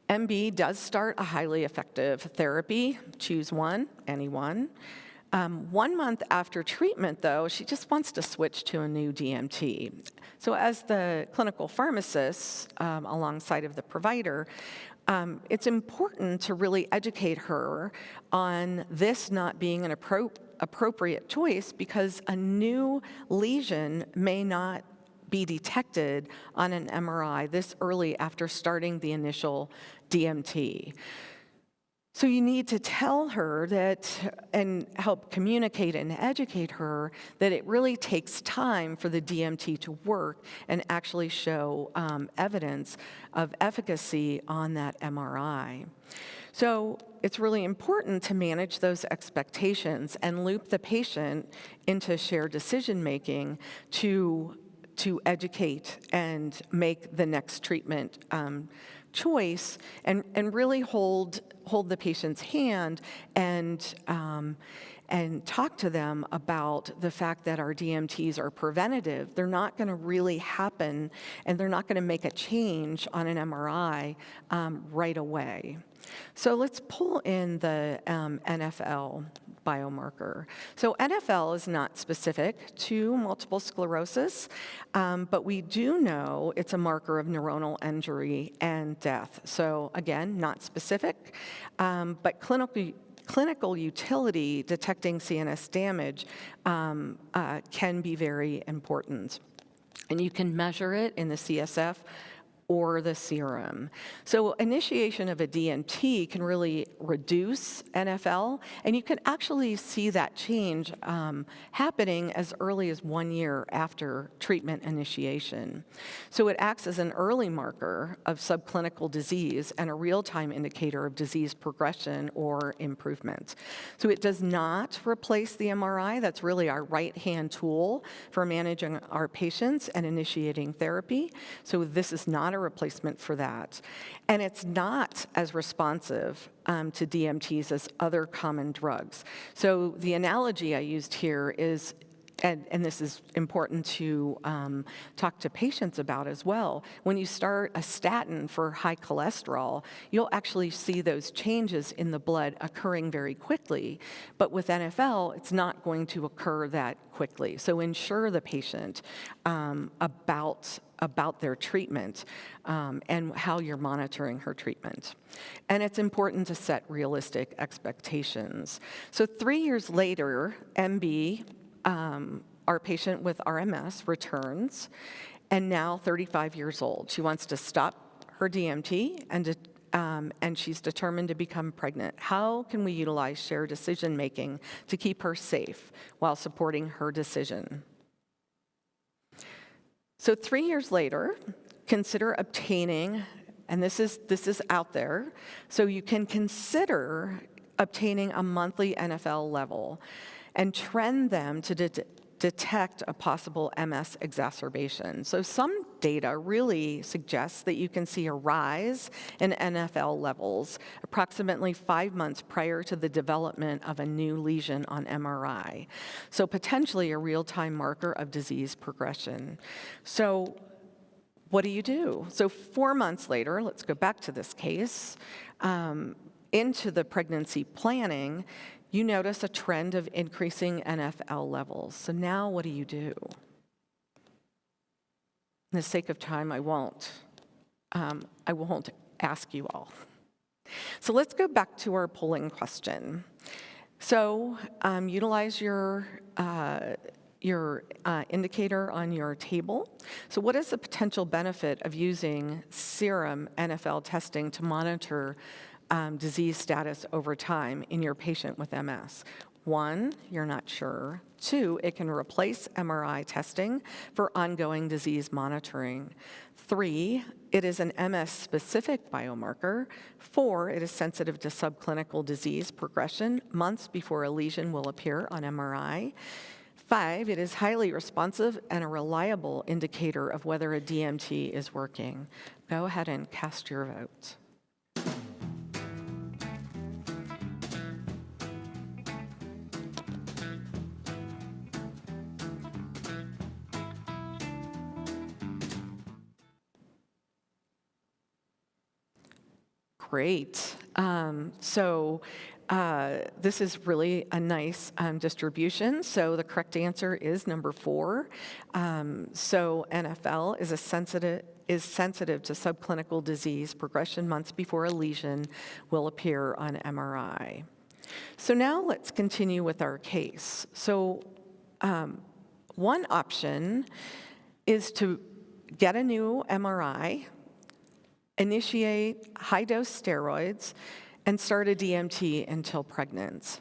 MB does start a highly effective therapy. Choose one, anyone. 1 month after treatment, though, she just wants to switch to a new DMT. So as the clinical pharmacist, alongside of the provider, it's important to really educate her on this not being an appropriate choice because a new lesion may not be detected on an MRI this early after starting the initial DMT. So you need to tell her that, and help communicate and educate her that it really takes time for the DMT to work and actually show evidence of efficacy on that MRI. So it's really important to manage those expectations and loop the patient into shared decision-making to educate and make the next treatment choice, and really hold the patient's hand and talk to them about the fact that our DMTs are preventative. They're not going to really happen, and they're not going to make a change on an MRI right away. So let's pull in the NFL biomarker. So NFL is not specific to multiple sclerosis, but we do know it's a marker of neuronal injury and death. So again, not specific, but clinical utility detecting CNS damage can be very important. And you can measure it in the CSF or the serum. So initiation of a DMT can really reduce NFL, and you can actually see that change happening as early as 1 year after treatment initiation. So it acts as an early marker of subclinical disease and a real-time indicator of disease progression or improvement. So it does not replace the MRI. That's really our right-hand tool for managing our patients and initiating therapy. So this is not a replacement for that. And it's not as responsive to DMTs as other common drugs. So the analogy I used here is, and this is important to talk to patients about as well, when you start a statin for high cholesterol, you'll actually see those changes in the blood occurring very quickly. But with NFL, it's not going to occur that quickly. So ensure the patient about their treatment and how you're monitoring her treatment. And it's important to set realistic expectations. So 3 years later, MB, our patient with RMS, returns, and now 35 years old. She wants to stop her DMT and she's determined to become pregnant. How can we utilize shared decision-making to keep her safe while supporting her decision? So 3 years later, consider obtaining, and this is out there, so you can consider obtaining a monthly NFL level and trend them to detect a possible MS exacerbation. So some data really suggests that you can see a rise in NFL levels approximately 5 months prior to the development of a new lesion on MRI. So potentially a real-time marker of disease progression. So what do? So 4 months later, let's go back to this case, into the pregnancy planning, you notice a trend of increasing NFL levels. So now what do? For the sake of time, I won't ask you all. So let's go back to our polling question. So utilize your indicator on your table. So what is the potential benefit of using serum NFL testing to monitor disease status over time in your patient with MS? 1, you're not sure. 2, it can replace MRI testing for ongoing disease monitoring. 3, it is an MS-specific biomarker. 4, it is sensitive to subclinical disease progression months before a lesion will appear on MRI. 5, it is highly responsive and a reliable indicator of whether a DMT is working. Go ahead and cast your vote. Great. This is really a nice distribution. So the correct answer is number 4. So NFL is sensitive to subclinical disease progression months before a lesion will appear on MRI. So now let's continue with our case. So one option is to get a new MRI, initiate high-dose steroids, and start a DMT until pregnant.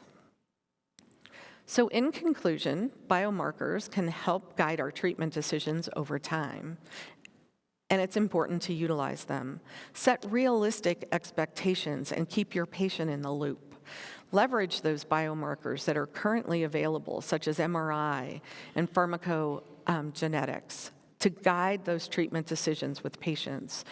So in conclusion, biomarkers can help guide our treatment decisions over time, and it's important to utilize them. Set realistic expectations and keep your patient in the loop. Leverage those biomarkers that are currently available, such as MRI and pharmacogenetics, to guide those treatment decisions with patients,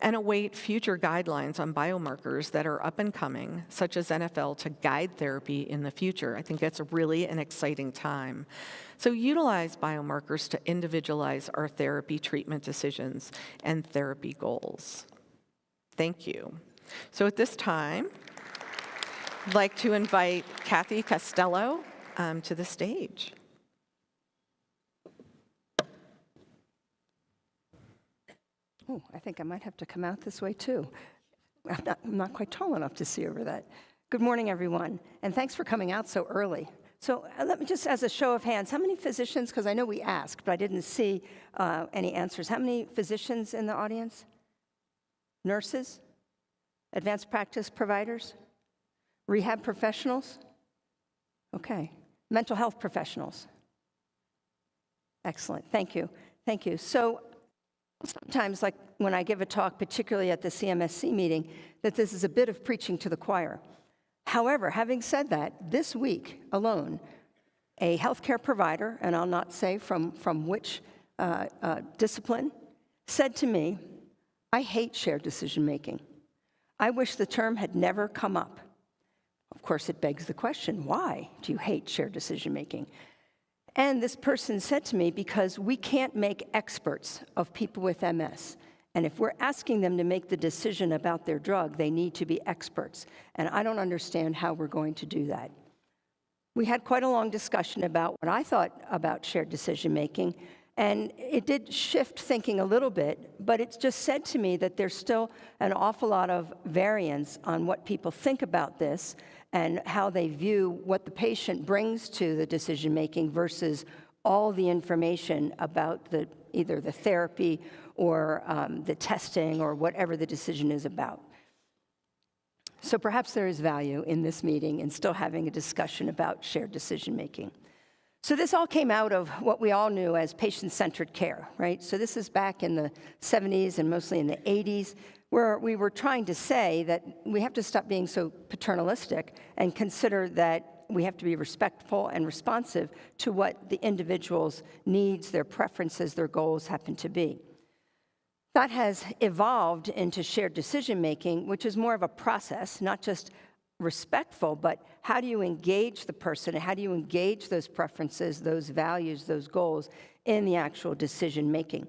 and await future guidelines on biomarkers that are up and coming, such as NFL, to guide therapy in the future. I think that's really an exciting time. So utilize biomarkers to individualize our therapy treatment decisions and therapy goals. Thank you. So at this time, I'd like to invite Kathy Costello to the stage. Oh, I think I might have to come out this way too. I'm not quite tall enough to see over that. Good morning, everyone, and thanks for coming out so early. So let me just, as a show of hands, how many physicians, because I know we asked, but I didn't see any answers. How many physicians in the audience? Nurses? Advanced practice providers? Rehab professionals? Okay. Mental health professionals? Excellent, thank you. Thank you. So sometimes, like when I give a talk, particularly at the CMSC meeting, that this is a bit of preaching to the choir. However, having said that, this week alone, a healthcare provider, and I'll not say from which discipline, said to me, "I hate shared decision-making. I wish the term had never come up." Of course, it begs the question, why do you hate shared decision-making? And this person said to me, because we can't make experts of people with MS. And if we're asking them to make the decision about their drug, they need to be experts. And I don't understand how we're going to do that. We had quite a long discussion about what I thought about shared decision-making, and it did shift thinking a little bit, but it just said to me that there's still an awful lot of variance on what people think about this and how they view what the patient brings to the decision-making versus all the information about either the therapy or the testing or whatever the decision is about. So perhaps there is value in this meeting in still having a discussion about shared decision-making. So this all came out of what we all knew as patient-centered care, right? So this is back in the 70s and mostly in the 80s, where we were trying to say that we have to stop being so paternalistic and consider that we have to be respectful and responsive to what the individual's needs, their preferences, their goals happen to be. That has evolved into shared decision-making, which is more of a process, not just respectful, but how do you engage the person, and how do you engage those preferences, those values, those goals in the actual decision-making?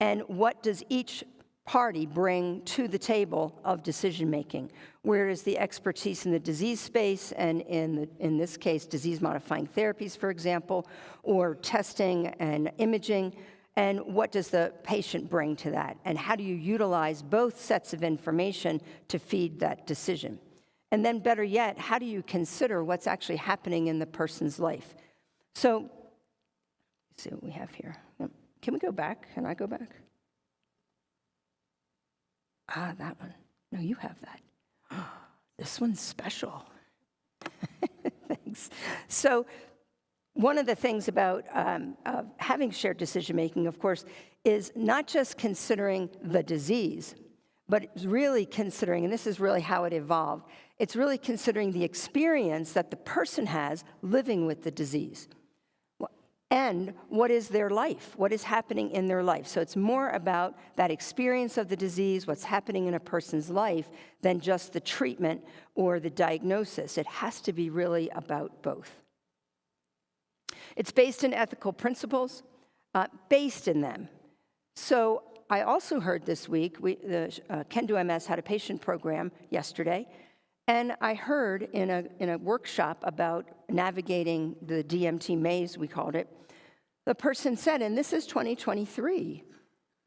And what does each party bring to the table of decision-making? Where is the expertise in the disease space, and in this case, disease-modifying therapies, for example, or testing and imaging? And what does the patient bring to that? And how do you utilize both sets of information to feed that decision? And then better yet, how do you consider what's actually happening in the person's life? So, let's see what we have here. Can we go back? Can I go back? Ah, that one. No, you have that. This one's special. Thanks. So, one of the things about having shared decision-making, of course, is not just considering the disease, but it's really considering, and this is really how it evolved, it's really considering the experience that the person has living with the disease. And what is their life? What is happening in their life? So it's more about that experience of the disease, what's happening in a person's life, than just the treatment or the diagnosis. It has to be really about both. It's based in ethical principles, based in them. So I also heard this week, Can Do MS had a patient program yesterday, and I heard in a workshop about navigating the DMT maze, we called it, the person said, and this is 2023,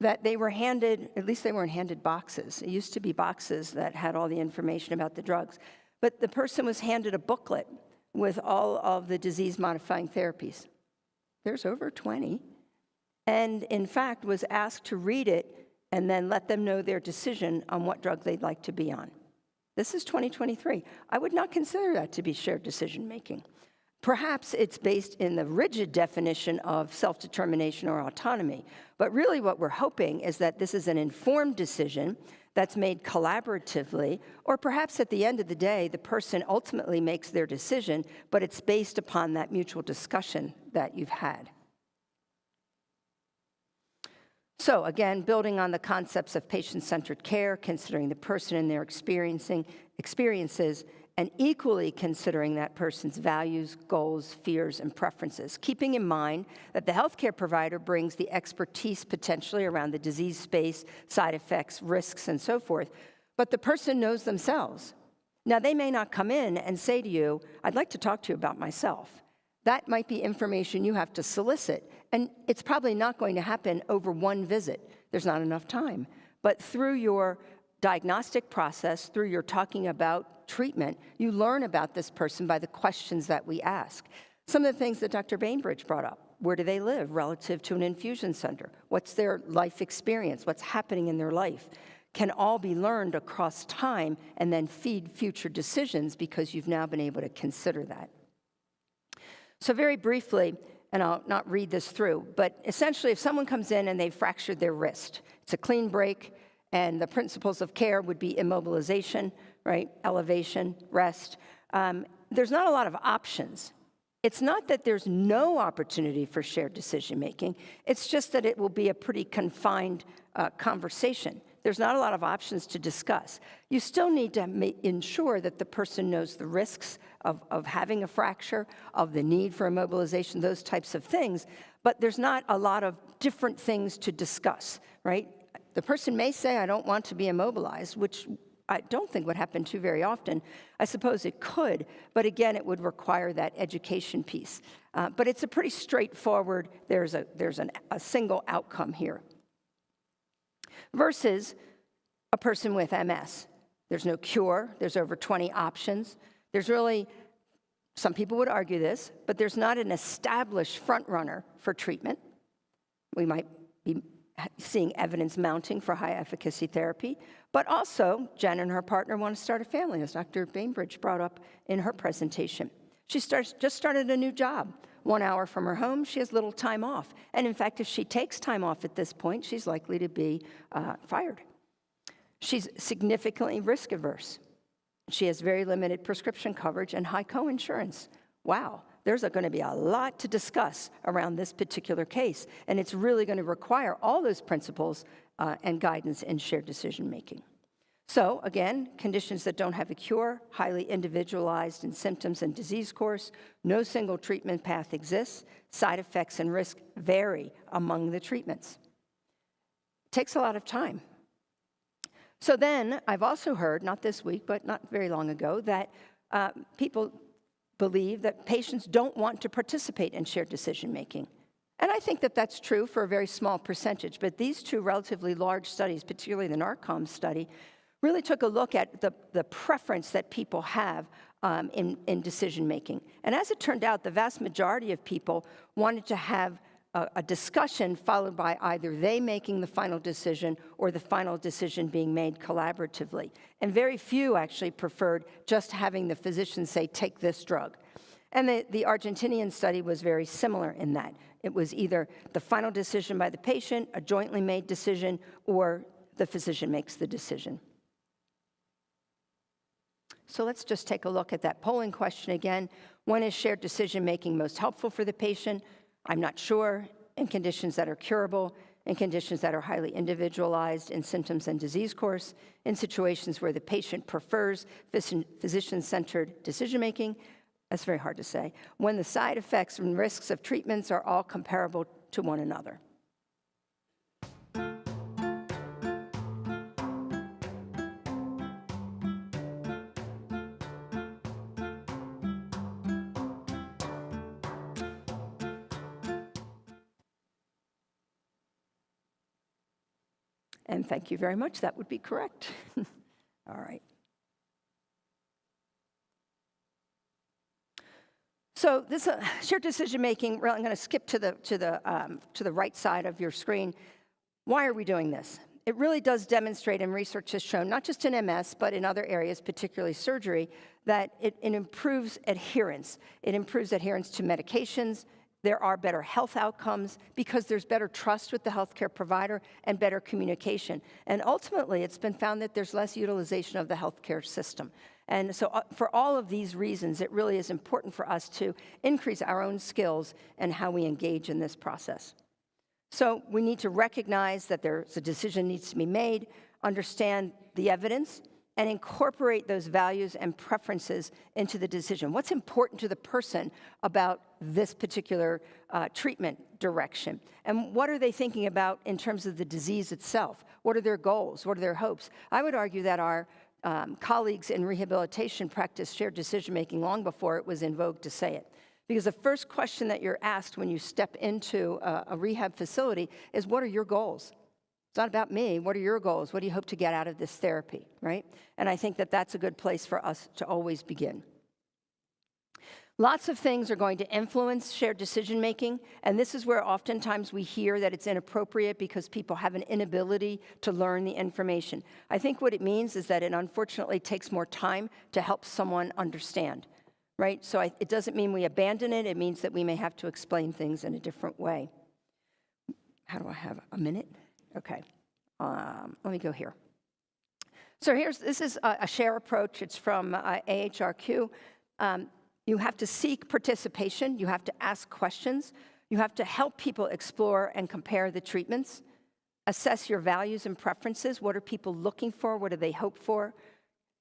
that they were handed, at least they weren't handed boxes. It used to be boxes that had all the information about the drugs. But the person was handed a booklet with all of the disease-modifying therapies. There's over 20. And in fact, was asked to read it and then let them know their decision on what drug they'd like to be on. This is 2023. I would not consider that to be shared decision-making. Perhaps it's based in the rigid definition of self-determination or autonomy, but really what we're hoping is that this is an informed decision that's made collaboratively, or perhaps at the end of the day, the person ultimately makes their decision, but it's based upon that mutual discussion that you've had. So again, building on the concepts of patient-centered care, considering the person and their experiences, and equally considering that person's values, goals, fears, and preferences, keeping in mind that the healthcare provider brings the expertise potentially around the disease space, side effects, risks, and so forth, but the person knows themselves. Now, they may not come in and say to you, I'd like to talk to you about myself. That might be information you have to solicit, and it's probably not going to happen over one visit. There's not enough time. But through your diagnostic process, through your talking about treatment, you learn about this person by the questions that we ask. Some of the things that Dr. Bainbridge brought up: where do they live relative to an infusion center? What's their life experience? What's happening in their life? Can all be learned across time and then feed future decisions because you've now been able to consider that. So very briefly, and I'll not read this through, but essentially if someone comes in and they've fractured their wrist, it's a clean break, and the principles of care would be immobilization, right, elevation, rest. There's not a lot of options. It's not that there's no opportunity for shared decision-making. It's just that it will be a pretty confined conversation. There's not a lot of options to discuss. You still need to ensure that the person knows the risks of having a fracture, of the need for immobilization, those types of things, but there's not a lot of different things to discuss, right? The person may say, I don't want to be immobilized, which I don't think would happen too very often. I suppose it could, but again, it would require that education piece. But it's a pretty straightforward, there's a single outcome here. Versus a person with MS. There's no cure. There's over 20 options. There's really, some people would argue this, but there's not an established front runner for treatment. We might be seeing evidence mounting for high efficacy therapy, but also Jen and her partner want to start a family, as Dr. Bainbridge brought up in her presentation. She just started a new job. 1 hour from her home, she has little time off. And in fact, if she takes time off at this point, she's likely to be fired. She's significantly risk averse. She has very limited prescription coverage and high coinsurance. Wow, there's going to be a lot to discuss around this particular case. And it's really going to require all those principles and guidance in shared decision making. So again, conditions that don't have a cure, highly individualized in symptoms and disease course, no single treatment path exists, side effects and risk vary among the treatments. It takes a lot of time. So then I've also heard, not this week, but not very long ago, that people believe that patients don't want to participate in shared decision making. And I think that that's true for a very small percentage, but these two relatively large studies, particularly the NARCOM study, really took a look at the preference that people have in decision-making. And as it turned out, the vast majority of people wanted to have a discussion followed by either they making the final decision or the final decision being made collaboratively. And very few actually preferred just having the physician say, take this drug. And the Argentinian study was very similar in that. It was either the final decision by the patient, a jointly made decision, or the physician makes the decision. So let's just take a look at that polling question again. When is shared decision-making most helpful for the patient? I'm not sure. In conditions that are curable, in conditions that are highly individualized in symptoms and disease course, in situations where the patient prefers physician-centered decision-making, that's very hard to say, when the side effects and risks of treatments are all comparable to one another. And thank you very much. That would be correct. All right. So this shared decision-making, I'm going to skip to the right side of your screen. Why are we doing this? it really does demonstrate, and research has shown, not just in MS, but in other areas, particularly surgery, that it improves adherence. It improves adherence to medications. There are better health outcomes because there's better trust with the healthcare provider and better communication. And ultimately, it's been found that there's less utilization of the healthcare system. And so for all of these reasons, it really is important for us to increase our own skills and how we engage in this process. So we need to recognize that there's a decision needs to be made, understand the evidence, and incorporate those values and preferences into the decision. What's important to the person about this particular treatment direction? And what are they thinking about in terms of the disease itself? What are their goals? What are their hopes? I would argue that our colleagues in rehabilitation practiced shared decision-making long before it was in vogue to say it. Because the first question that you're asked when you step into a rehab facility is, what are your goals? It's not about me. What are your goals? What do you hope to get out of this therapy, right? And I think that that's a good place for us to always begin. Lots of things are going to influence shared decision-making, and this is where oftentimes we hear that it's inappropriate because people have an inability to learn the information. I think what it means is that it unfortunately takes more time to help someone understand. Right? So it doesn't mean we abandon it. It means that we may have to explain things in a different way. How do I have a minute? Okay. Let me go here. So this is a share approach. It's from AHRQ. You have to seek participation. You have to ask questions. You have to help people explore and compare the treatments. Assess your values and preferences. What are people looking for? What do they hope for?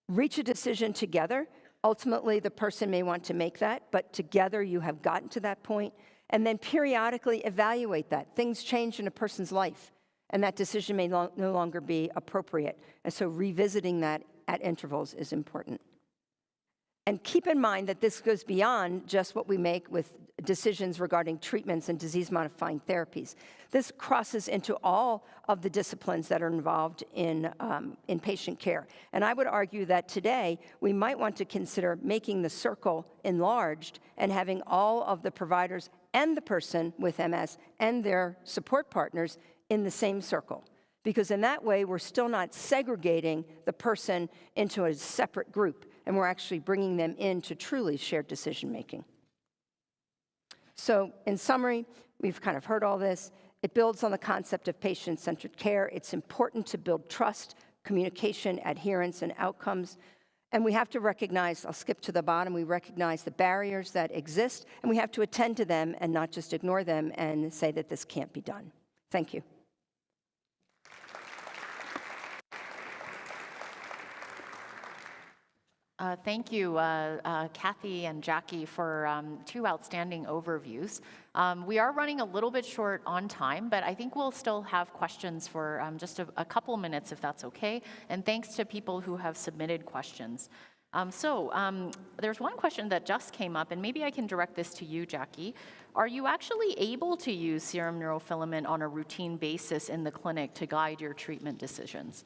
Reach a decision together. Ultimately, the person may want to make that, but together you have gotten to that point. And then periodically evaluate that. Things change in a person's life, and that decision may no longer be appropriate. And so revisiting that at intervals is important. And keep in mind that this goes beyond just what we make with decisions regarding treatments and disease-modifying therapies. This crosses into all of the disciplines that are involved in patient care. And I would argue that today we might want to consider making the circle enlarged and having all of the providers and the person with MS and their support partners in the same circle. Because in that way, we're still not segregating the person into a separate group, and we're actually bringing them into truly shared decision-making. So in summary, we've kind of heard all this. It builds on the concept of patient-centered care. It's important to build trust, communication, adherence, and outcomes. And we have to recognize, I'll skip to the bottom, we recognize the barriers that exist, and we have to attend to them and not just ignore them and say that this can't be done. Thank you. Thank you, Kathy and Jackie, for two outstanding overviews. We are running a little bit short on time, but I think we'll still have questions for just a couple minutes, if that's okay. And thanks to people who have submitted questions. There's one question that just came up, and maybe I can direct this to you, Jackie. Are you actually able to use serum neurofilament on a routine basis in the clinic to guide your treatment decisions?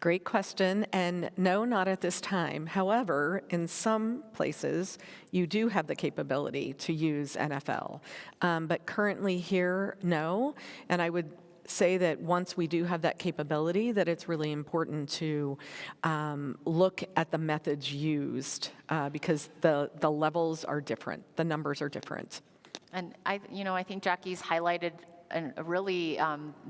Great question, and no, not at this time. However, in some places, you do have the capability to use NFL. But currently here, no. And I would say that once we do have that capability, that it's really important to look at the methods used because the levels are different, the numbers are different. And I think Jackie's highlighted really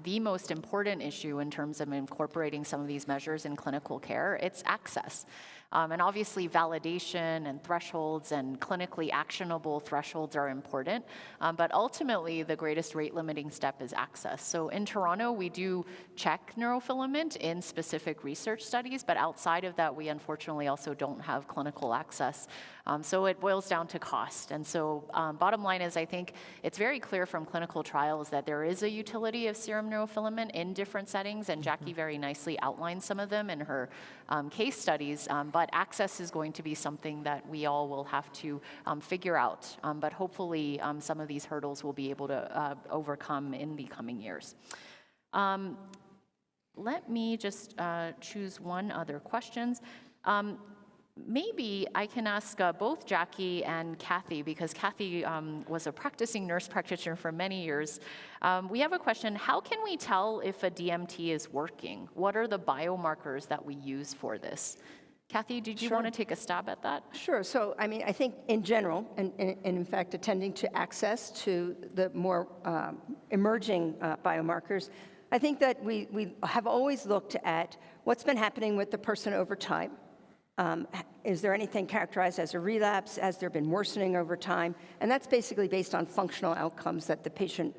the most important issue in terms of incorporating some of these measures in clinical care. It's access. And obviously validation and thresholds and clinically actionable thresholds are important, but ultimately the greatest rate limiting step is access. So in Toronto, we do check neurofilament in specific research studies, but outside of that, we unfortunately also don't have clinical access. So it boils down to cost. And so bottom line is I think it's very clear from clinical trials that there is a utility of serum neurofilament in different settings, and Jackie very nicely outlined some of them in her case studies, but access is going to be something that we all will have to figure out. But hopefully some of these hurdles we'll be able to overcome in the coming years. Let me just choose one other question. Maybe I can ask both Jackie and Kathy, because Kathy was a practicing nurse practitioner for many years. We have a question: how can we tell if a DMT is working? What are the biomarkers that we use for this? Kathy, did you want to take a stab at that? Sure. So, I mean, I think in general, and in fact, attending to access to the more emerging biomarkers, I think that we have always looked at what's been happening with the person over time. Is there anything characterized as a relapse? Has there been worsening over time? And that's basically based on functional outcomes that the patient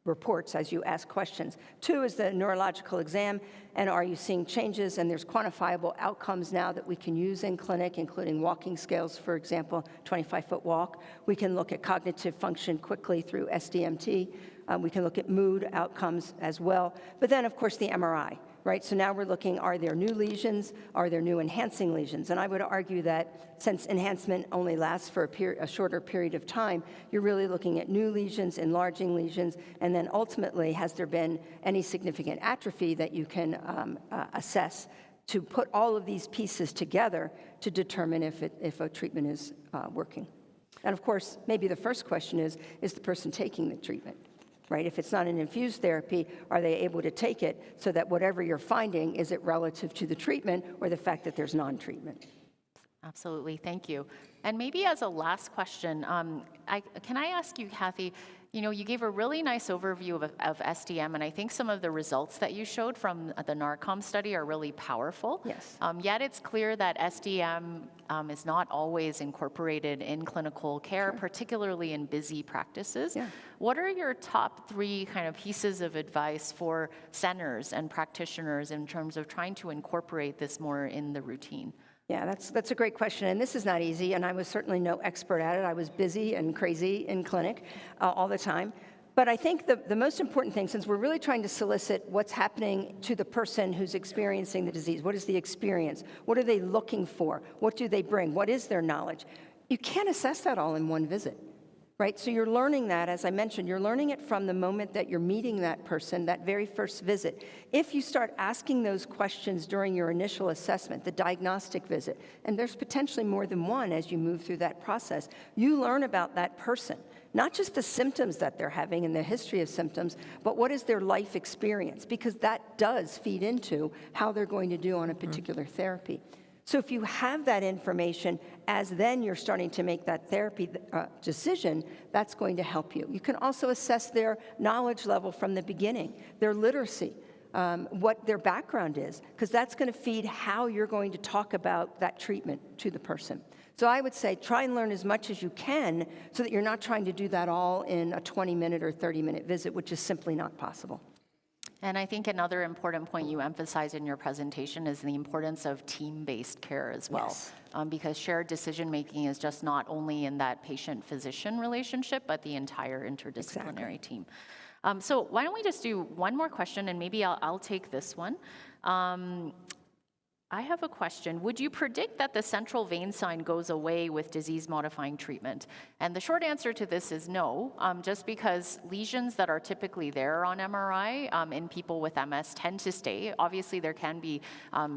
reports as you ask questions. 2 is the neurological exam, and are you seeing changes? And there's quantifiable outcomes now that we can use in clinic, including walking scales, for example, 25-foot walk. We can look at cognitive function quickly through SDMT. We can look at mood outcomes as well. But then, of course, the MRI. Right, so now we're looking, are there new lesions? Are there new enhancing lesions? And I would argue that since enhancement only lasts for a shorter period of time, you're really looking at new lesions, enlarging lesions, and then ultimately, has there been any significant atrophy that you can assess to put all of these pieces together to determine if a treatment is working. And of course, maybe the first question is the person taking the treatment? Right? If it's not an infused therapy, are they able to take it so that whatever you're finding, is it relative to the treatment or the fact that there's non-treatment? Absolutely, thank you. And maybe as a last question, can I ask you, Kathy, you gave a really nice overview of SDM, and I think some of the results that you showed from the NARCOM study are really powerful. Yes. Yet it's clear that SDM is not always incorporated in clinical care, particularly in busy practices. Yeah. What are your top 3 kind of pieces of advice for centers and practitioners in terms of trying to incorporate this more in the routine? Yeah, that's a great question, and this is not easy, and I was certainly no expert at it. I was busy and crazy in clinic all the time. But I think the most important thing, since we're really trying to solicit what's happening to the person who's experiencing the disease, what is the experience? What are they looking for? What do they bring? What is their knowledge? You can't assess that all in one visit. Right, so you're learning that, as I mentioned, you're learning it from the moment that you're meeting that person, that very first visit. If you start asking those questions during your initial assessment, the diagnostic visit, and there's potentially more than one as you move through that process, you learn about that person, not just the symptoms that they're having and the history of symptoms, but what is their life experience, because that does feed into how they're going to do on a particular therapy. So if you have that information as then you're starting to make that therapy decision, that's going to help you. You can also assess their knowledge level from the beginning, their literacy, what their background is, because that's going to feed how you're going to talk about that treatment to the person. So I would say try and learn as much as you can so that you're not trying to do that all in a 20-minute or 30-minute visit, which is simply not possible. And I think another important point you emphasized in your presentation is the importance of team-based care as well. Yes. Because shared decision-making is just not only in that patient-physician relationship, but the entire interdisciplinary team. So why don't we just do one more question, and maybe I'll take this one. I have a question. Would you predict that the central vein sign goes away with disease-modifying treatment? And the short answer to this is no, just because lesions that are typically there on MRI in people with MS tend to stay. Obviously, there can be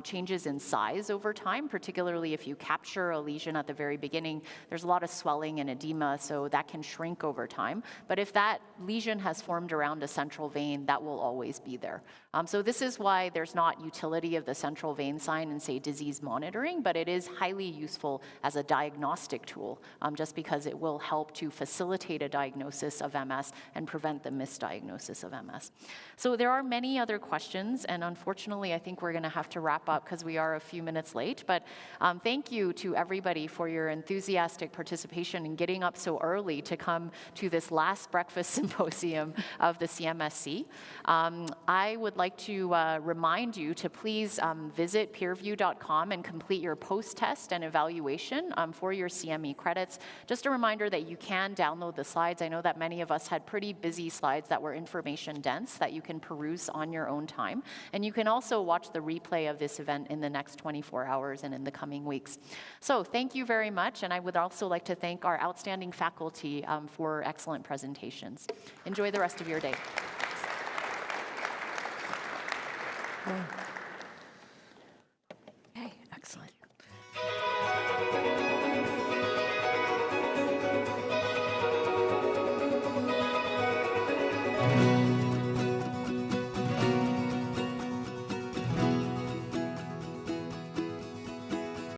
changes in size over time, particularly if you capture a lesion at the very beginning. There's a lot of swelling and edema, so that can shrink over time. But if that lesion has formed around a central vein, that will always be there. So this is why there's not utility of the central vein sign in, say, disease monitoring, but it is highly useful as a diagnostic tool, just because it will help to facilitate a diagnosis of MS and prevent the misdiagnosis of MS. So there are many other questions, and unfortunately, I think we're going to have to wrap up because we are a few minutes late. But thank you to everybody for your enthusiastic participation in getting up so early to come to this last breakfast symposium of the CMSC. I would like to remind you to please visit peerview.com and complete your post-test and evaluation for your CME credits. Just a reminder that you can download the slides. I know that many of us had pretty busy slides that were information dense that you can peruse on your own time. And you can also watch the replay of this event in the next 24 hours and in the coming weeks. So thank you very much. And I would also like to thank our outstanding faculty for excellent presentations. Enjoy the rest of your day. Yeah.